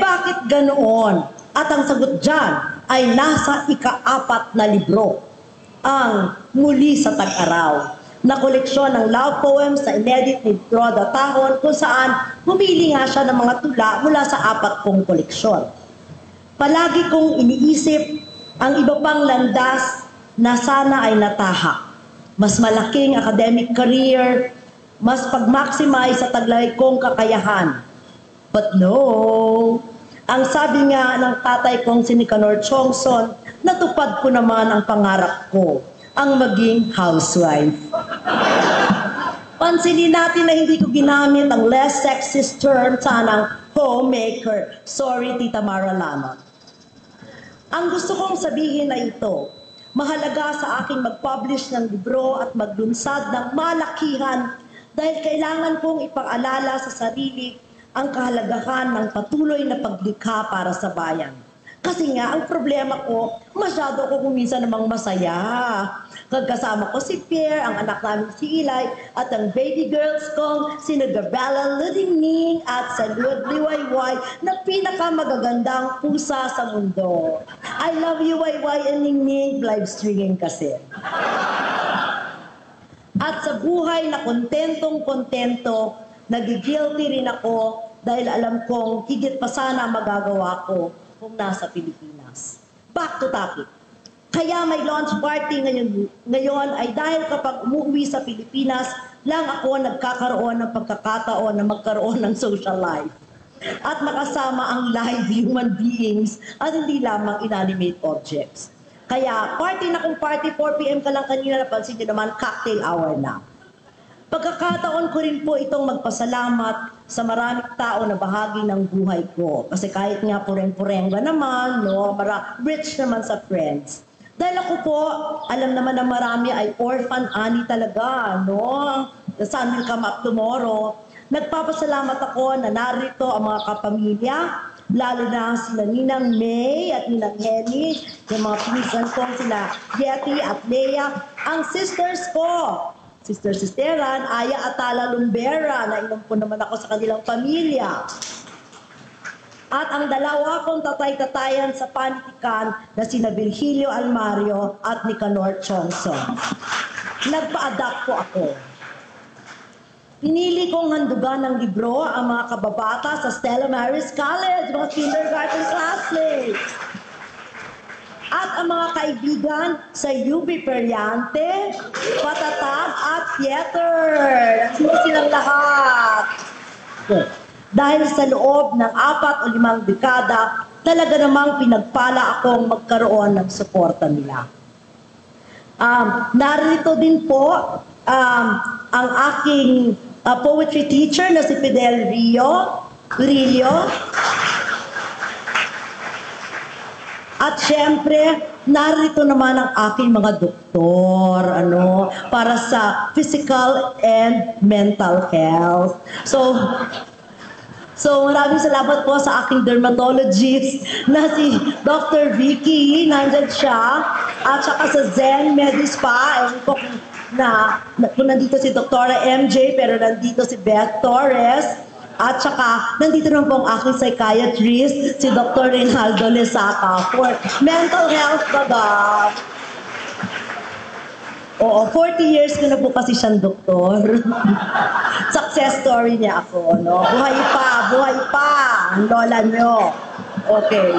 Bakit ganoon? At ang sagot dyan ay nasa ika-4 na libro. Ang Muli sa Tag-araw, na koleksyon ng love poems na inedit ni Roda Tahon kung saan pumili nga siya ng mga tula mula sa 4 kong koleksyon. Palagi kong iniisip ang iba pang landas na sana ay natahak. Mas malaking academic career, mas pag-maximize sa taglay kong kakayahan. But no, ang sabi nga ng tatay kong si Nicanor Chongson, natupad ko naman ang pangarap ko, ang maging housewife. Pansinin natin na hindi ko ginamit ang less sexist term sanang homemaker. Sorry, Tita Mara Lamont. Ang gusto kong sabihin ay ito, mahalaga sa aking mag-publish ng libro at maglunsad ng malakihan dahil kailangan kong ipaalala sa sarili ang kahalagahan ng patuloy na paglikha para sa bayan. Kasi nga, ang problema ko, masyado ako kuminsan namang masaya. Kasama ko si Pierre, ang anak namin si Eli, at ang baby girls kong sina Gabriela Ludingning at sa Liwayway na pinakamagagandang pusa sa mundo. I love you, Wayway and Ningning, live streaming kasi. At sa buhay na kontentong-kontento, nagigilty rin ako dahil alam kong higit pa sana magagawa ko kung nasa Pilipinas. Back to topic. Kaya may launch party ngayon ay dahil kapag umuwi sa Pilipinas, lang ako nagkakaroon ng pagkakataon na magkaroon ng social life. At makasama ang live human beings at hindi lamang inanimate objects. Kaya party na kung party, 4 p.m. ka lang kanina, napansin nyo naman, cocktail hour na. Pagkakataon ko rin po itong magpasalamat sa maraming tao na bahagi ng buhay ko. Kasi kahit nga pureng-purenga naman, no, rich naman sa friends. Dahil ako po, alam naman na marami ay orphan Annie talaga, no? The sun will come up tomorrow. Nagpapasalamat ako na narito ang mga kapamilya lalo na sila Ninang May at Ninang Henny, yung mga pinsan ko, sila Yeti at Leia, ang sisters ko, Sister Sisteran, Aya Atala Lumbera, na inumpo naman ako sa kanilang pamilya. At ang dalawa kong tatay-tatayan sa panitikan na sina Virgilio Almario at Nicanor Chongson. Nagpa-adapt po ako. Pinili kong handugan ng libro ang mga kababata sa Stella Maris College, mga kindergarten classmates. At ang mga kaibigan sa UP Periante, Patatag at Theater. Sino silang lahat? Dahil sa loob ng 4 o 5 dekada, talaga namang pinagpala akong magkaroon ng suporta nila. Narito din po ang aking poetry teacher na si Fidel Rillo. At syempre, narito naman ang aking mga doktor, para sa physical and mental health. So maraming salamat po sa aking dermatologist na si Dr. Vicky, nandyan siya, at saka sa Zen Medispa, kung nandito si Dr. MJ, pero nandito si Beth Torres, at saka nandito naman po ang aking psychiatrist, si Dr. Reynaldo Lesaca, for mental health baga. Oo, 40 years ko na po kasi siyang doktor. Success story niya ako, no? Buhay pa, ang lola nyo. Okay.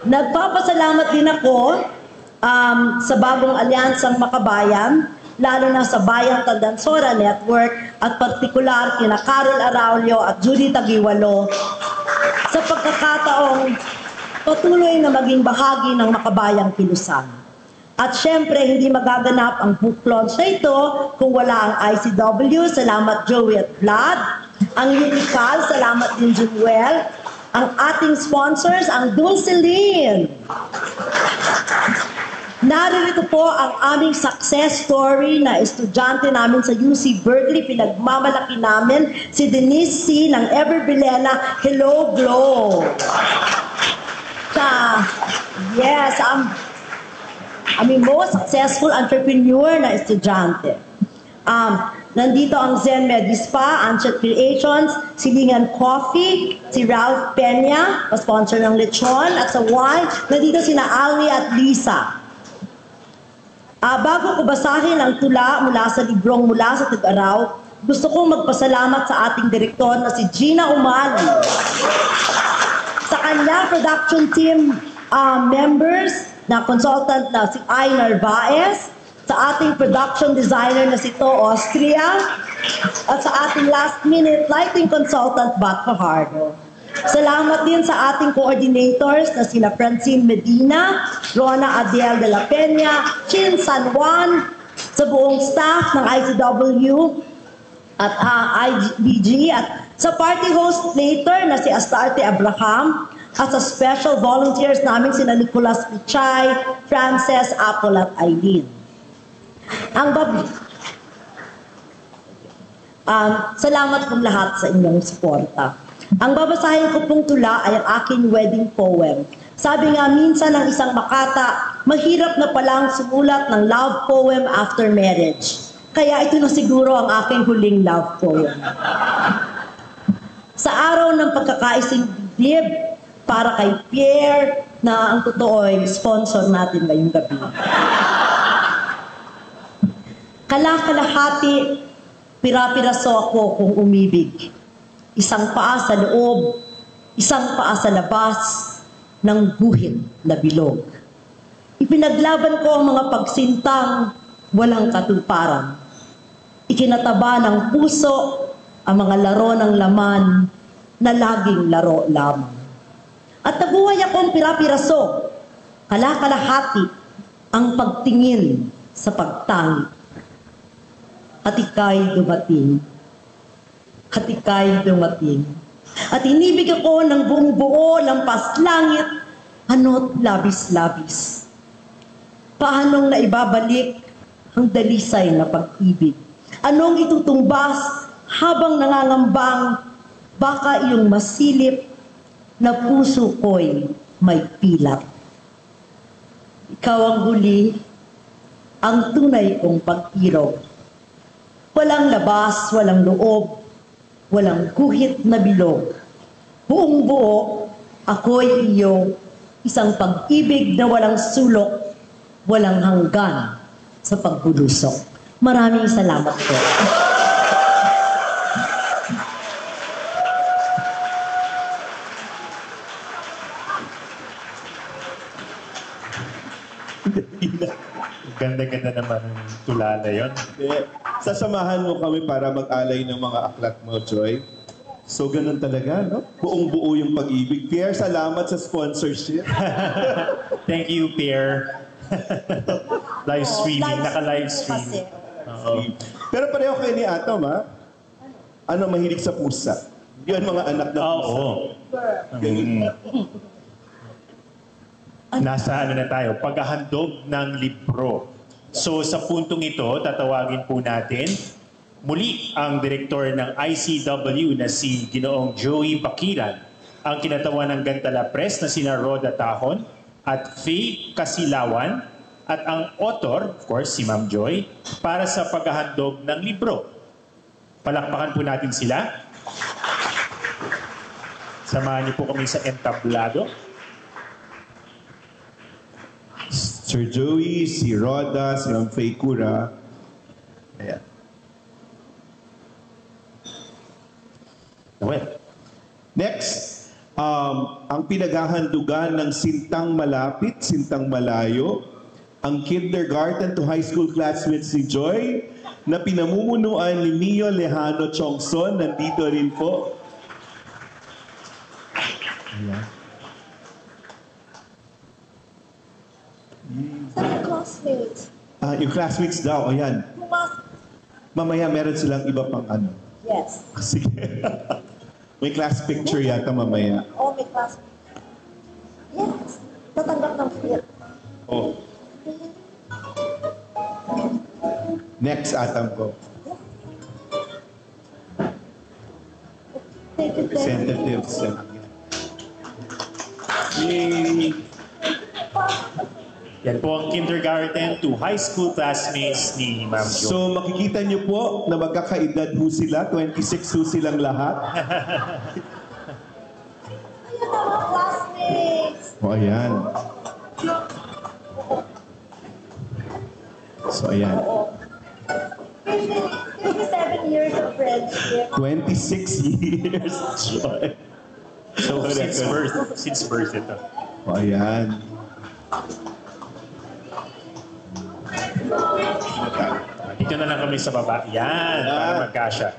Nagpapasalamat din ako sa bagong alyansang Makabayan, lalo na sa Bayang Tandansora Network at partikular kina Carol Araulio at Judy Tagiwalo sa pagkakataong patuloy na maging bahagi ng Makabayang Kilusan. At syempre, hindi magaganap ang book launch na ito kung wala ang ICW, salamat Joey at Vlad, ang Unical, salamat din Jumuel, ang ating sponsors, ang Dulceline. Narito po ang aming success story na estudyante namin sa UC Berkeley, pinagmamalaki namin, si Denise C. ng Everbilena, Hello Glow. Yes, aming most successful entrepreneur na estudyante. Nandito ang Zen Medispa, Anchet Creations, Silingan Coffee, si Ralph Peña, sponsor ng lechon, at sa wine, nandito sina Ali at Lisa. Bago ko basahin ang tula mula sa librong Mula sa Tag-araw, gusto kong magpasalamat sa ating direktor na si Gina Umali, sa kanyang production team members, na consultant na si Ainar Baez, sa ating production designer na si To Austria, at sa ating last-minute lighting consultant, Bat Fajardo. Salamat din sa ating coordinators na sila Francine Medina, Rona Adiel de la Peña, Chin San Juan, sa buong staff ng ICW at IBG, at sa party host later na si Astarte Abraham, at sa special volunteers namin sina Nicolas Pichay, Frances, Apple at Aileen. Salamat pong lahat sa inyong suporta. Ang babasahin ko pong tula ay ang aking wedding poem. Sabi nga minsan ng isang makata, mahirap na palang sumulat ng love poem after marriage. Kaya ito na siguro ang aking huling love poem. Sa araw ng pagkakaising bibig, para kay Pierre, na ang totoo ay sponsor natin ngayong gabi. Kalakalahati, pira-piraso ako kung umibig. Isang paa sa loob, isang paa sa labas, ng guhit na bilog. Ipinaglaban ko ang mga pagsintang walang katuparan. Ikinataba ng puso ang mga laro ng laman na laging laro lamang. At nabuhay akong pira-piraso, kalakalahati ang pagtingin sa pagtangi. At ika'y dumating. At ika'y dumating. At inibig ako ng buong buo, lampas langit, ano't labis-labis. Paanong naibabalik ang dalisay na pag-ibig? Anong itutumbas habang nangangambang baka iyong masilip na puso ko'y may pilak. Ikaw ang huli, ang tunay kong pag-irog. Walang labas, walang loob, walang guhit na bilog. Buong buo, ako'y iyo, isang pag-ibig na walang sulok, walang hanggan sa pagbulusok. Maraming salamat po. Ganda-ganda naman ang tula na yun. Sasamahan mo kami para mag-alay ng mga aklat mo, Joy. So, ganun talaga, no? Buong-buo yung pag-ibig. Pierre, salamat sa sponsorship. Thank you, Pierre. Live streaming, naka-live stream. Oo. Pero pareho kayo ni Atom, ha? Ano, mahilig sa pusa? Yan mga anak na pusa. Oo. Nasa ano na tayo, paghahandog ng libro. So sa puntong ito, tatawagin po natin muli ang direktor ng ICW na si Ginoong Joey Bakiran, ang kinatawan ng Gantala Press na sina Roda Tahon at Faye Kasilawan, at ang author, of course, si Ma'am Joy, para sa paghahandog ng libro. Palakpakan po natin sila. Samahan niyo po kami sa entablado. Sir Joey, si Roda, si Ma'am Faye Cura. Ayan. Well, next, ang pinaghahandugan ng Sintang Malapit, Sintang Malayo, ang kindergarten to high school classmates ni Joy, na pinamumunuan ni Mio Lejano Chongson, nandito rin po. Ayan. Sa classmates. Yung classmates daw, ayan. Mamaya meron silang iba pang ano. Yes. Sige. May class picture yata mamaya. Oh, may class. Yes. Tatanggap ng field. Oh. Next, Atam ko. Representatives. Yay! yan po ang kindergarten to high school classmates ni Ma'am Jo. So makikita niyo po na magkakaedad ho sila, 26 ho silang lahat. Ayun na mga classmates. O ayan. So ayan. 57 years of friendship. 26 years. Joy. So since birth ito. O ayan. Dito na lang kami sa baba. Yan, para magkasya.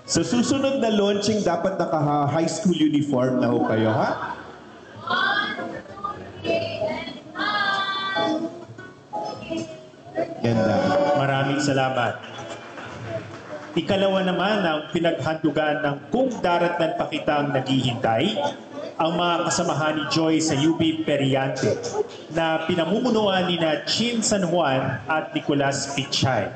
Sa susunod na launching, dapat naka-high school uniform na ho kayo, ha? Ganda. Maraming salamat. Ikalawa naman ang pinaghandugan ng Kung Daratnan Pa Kitang Naghihintay, ang mga kasamahan ni Joy sa UB Periante na pinamumunuan ni na Chin San Juan at Nicolas Pichay.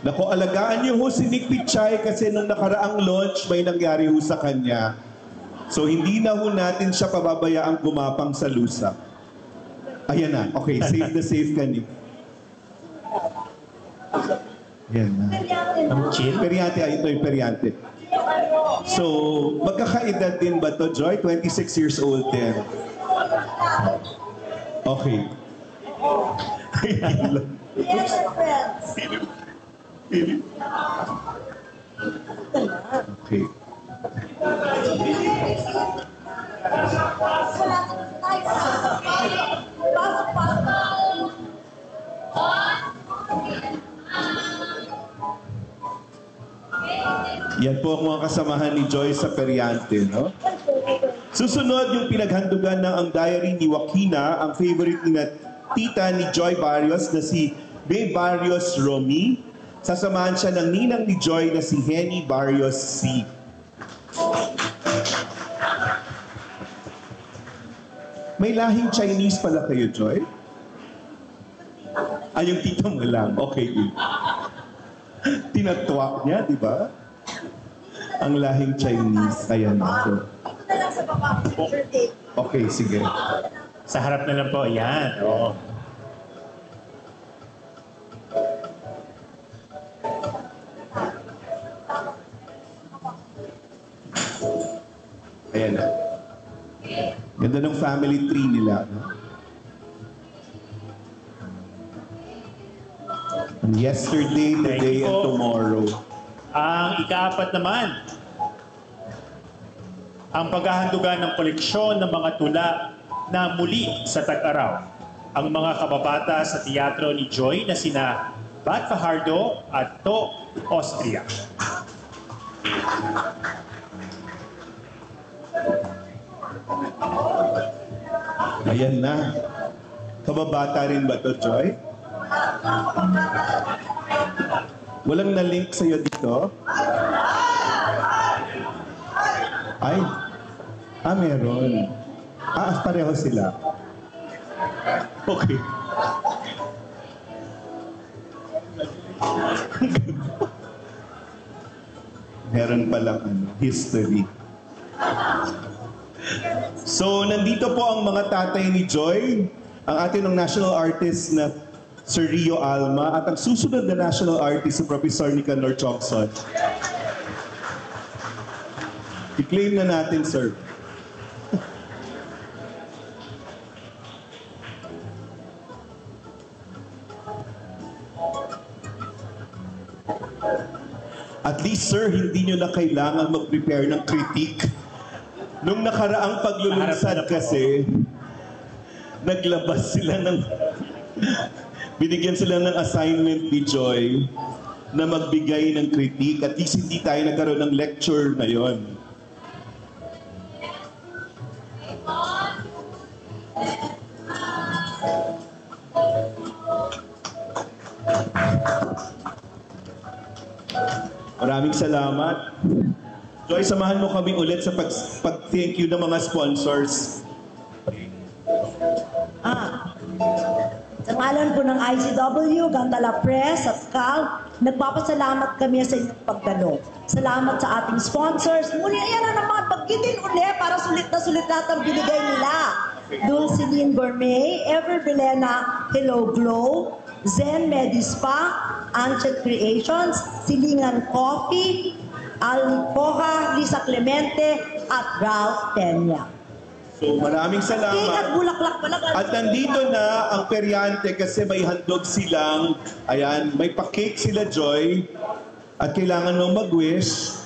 Naku, alagaan niyo ho si Nick Pichay kasi nung nakaraang launch may nangyari ho sa kanya. So hindi na ho natin siya pababayaang gumapang sa lusa. Ayan na. Okay, safe na safe ka, Nick. Yan na. Ang Chin? Periante, ito yung Periante. So, magkakaedad din ba to, Joy? 26 years old din. Okay. Yes, friends. Okay. Yan po ang mga kasamahan ni Joy sa Periante, no? Susunod yung pinaghandugan ng Ang Diary ni Joaquina, ang favorite ni na tita ni Joy Barrios na si Babe Barrios Romy. Sasamahan siya ng ninang ni Joy na si Henny Barrios C. May lahing Chinese pala kayo, Joy? Ay, yung tita mo lang. Okay, good. Tinatwak niya, di ba? Ang lahing Chinese. Ayan ako. Okay, sige. Sa harap na lang po, yan. Oo. Ayan na. Ganda ng family tree nila. No? Yesterday, today, and tomorrow. Ang ika-4 naman, ang paghahandugan ng koleksyon ng mga tula na muli sa Tag-Araw. Ang mga kababata sa teatro ni Joy na sina Bat Fajardo at To Austria. Ayan na. Kababata rin ba to, Joy? Walang na-link sa'yo dito? Ay. Meron. Pareho sila. Okay. Meron palang history. So, nandito po ang mga tatay ni Joy, ang ating national artist na Sir Rio Alma, at ang susunod na national artist si Professor Nicanor Chongson. I-claim na natin, sir. At least, sir, hindi nyo na kailangan mag-prepare ng critique. Nung nakaraang paglulunsad kasi, naglabas sila ng... binigyan sila ng assignment ni Joy na magbigay ng critique. At least hindi tayo nagkaroon ng lecture na yon. Maraming salamat. Joy, samahan mo kami ulit sa pag-thank you ng mga sponsors. Sa ngalan po ng ICW, Gandala Press at CAL, nagpapasalamat kami sa inyong pagdalo. Salamat sa ating sponsors. Muli, ayan na naman, pagkitin ulit para sulit lahat ang binigay nila. Dulcinea Gourmet, Ever Belena, Hello Glow, Zen Medispa, Anchet Creations, Silingan Coffee, Alcoha, Lisa Clemente, at Ralph Peña. So maraming salamat. At bulaklak pala. At nandito na ang peryante kasi may handog silang, ayan, may pa-cake sila, Joy, at kailangan mong mag-wish.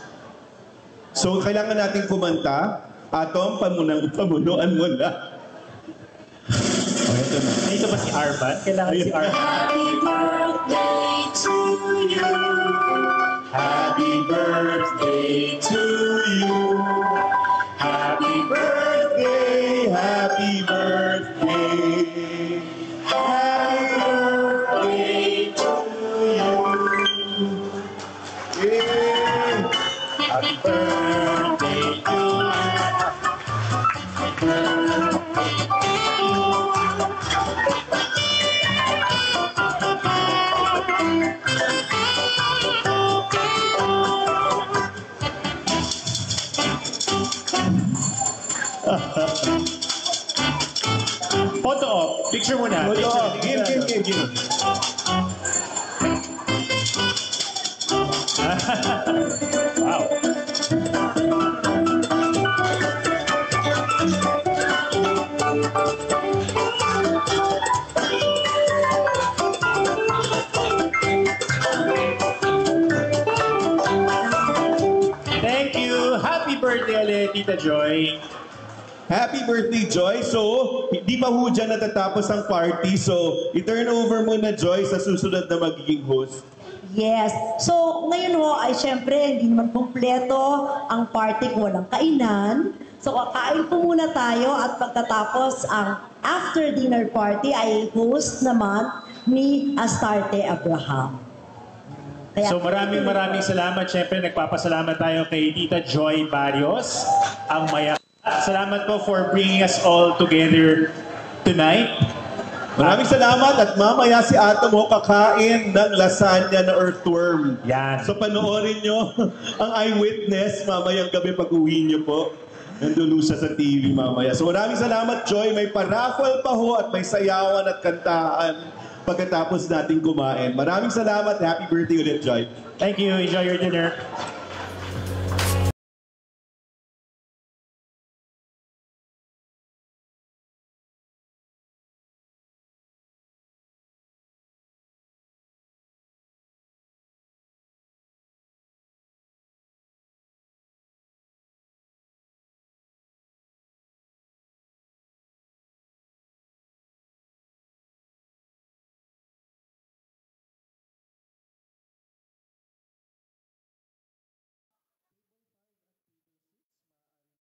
So kailangan natin kumanta. Atom, pamunuan mo na. Ito na. Ito ba si Arban? Kailangan si Arban. Happy birthday to you. Happy birthday to you. Happy birthday, happy birthday. Happy birthday to you. Yeah. Happy birthday to you. Photo op. Picture muna. Photo op. Give. Wow. Thank you. Happy birthday ulit, Tita Joy. Happy birthday, Joy. So, hindi pa ho dyan natatapos ang party. So, i-turn over mo na, Joy, sa susunod na magiging host. Yes. So, ngayon ho ay syempre hindi naman kumpleto ang party kung walang kainan. So, kakain po muna tayo at pagkatapos ang after dinner party ay host naman ni Astarte Abraham. So maraming salamat. Siyempre, nagpapasalamat tayo kay Tita Joy Barrios, ang maya. Salamat po for bringing us all together tonight. Maraming salamat at mamaya si Ato mo kakain ng lasagna na earthworm. Yan. So panoorin nyo ang Eyewitness mamayang gabi pag uwi nyo po. Nandun siya sa TV mamaya. So maraming salamat, Joy. May paraffle pa ho at may sayawan at kantahan pagkatapos nating kumain. Maraming salamat. Happy birthday ulit, Joy. Thank you. Enjoy your dinner.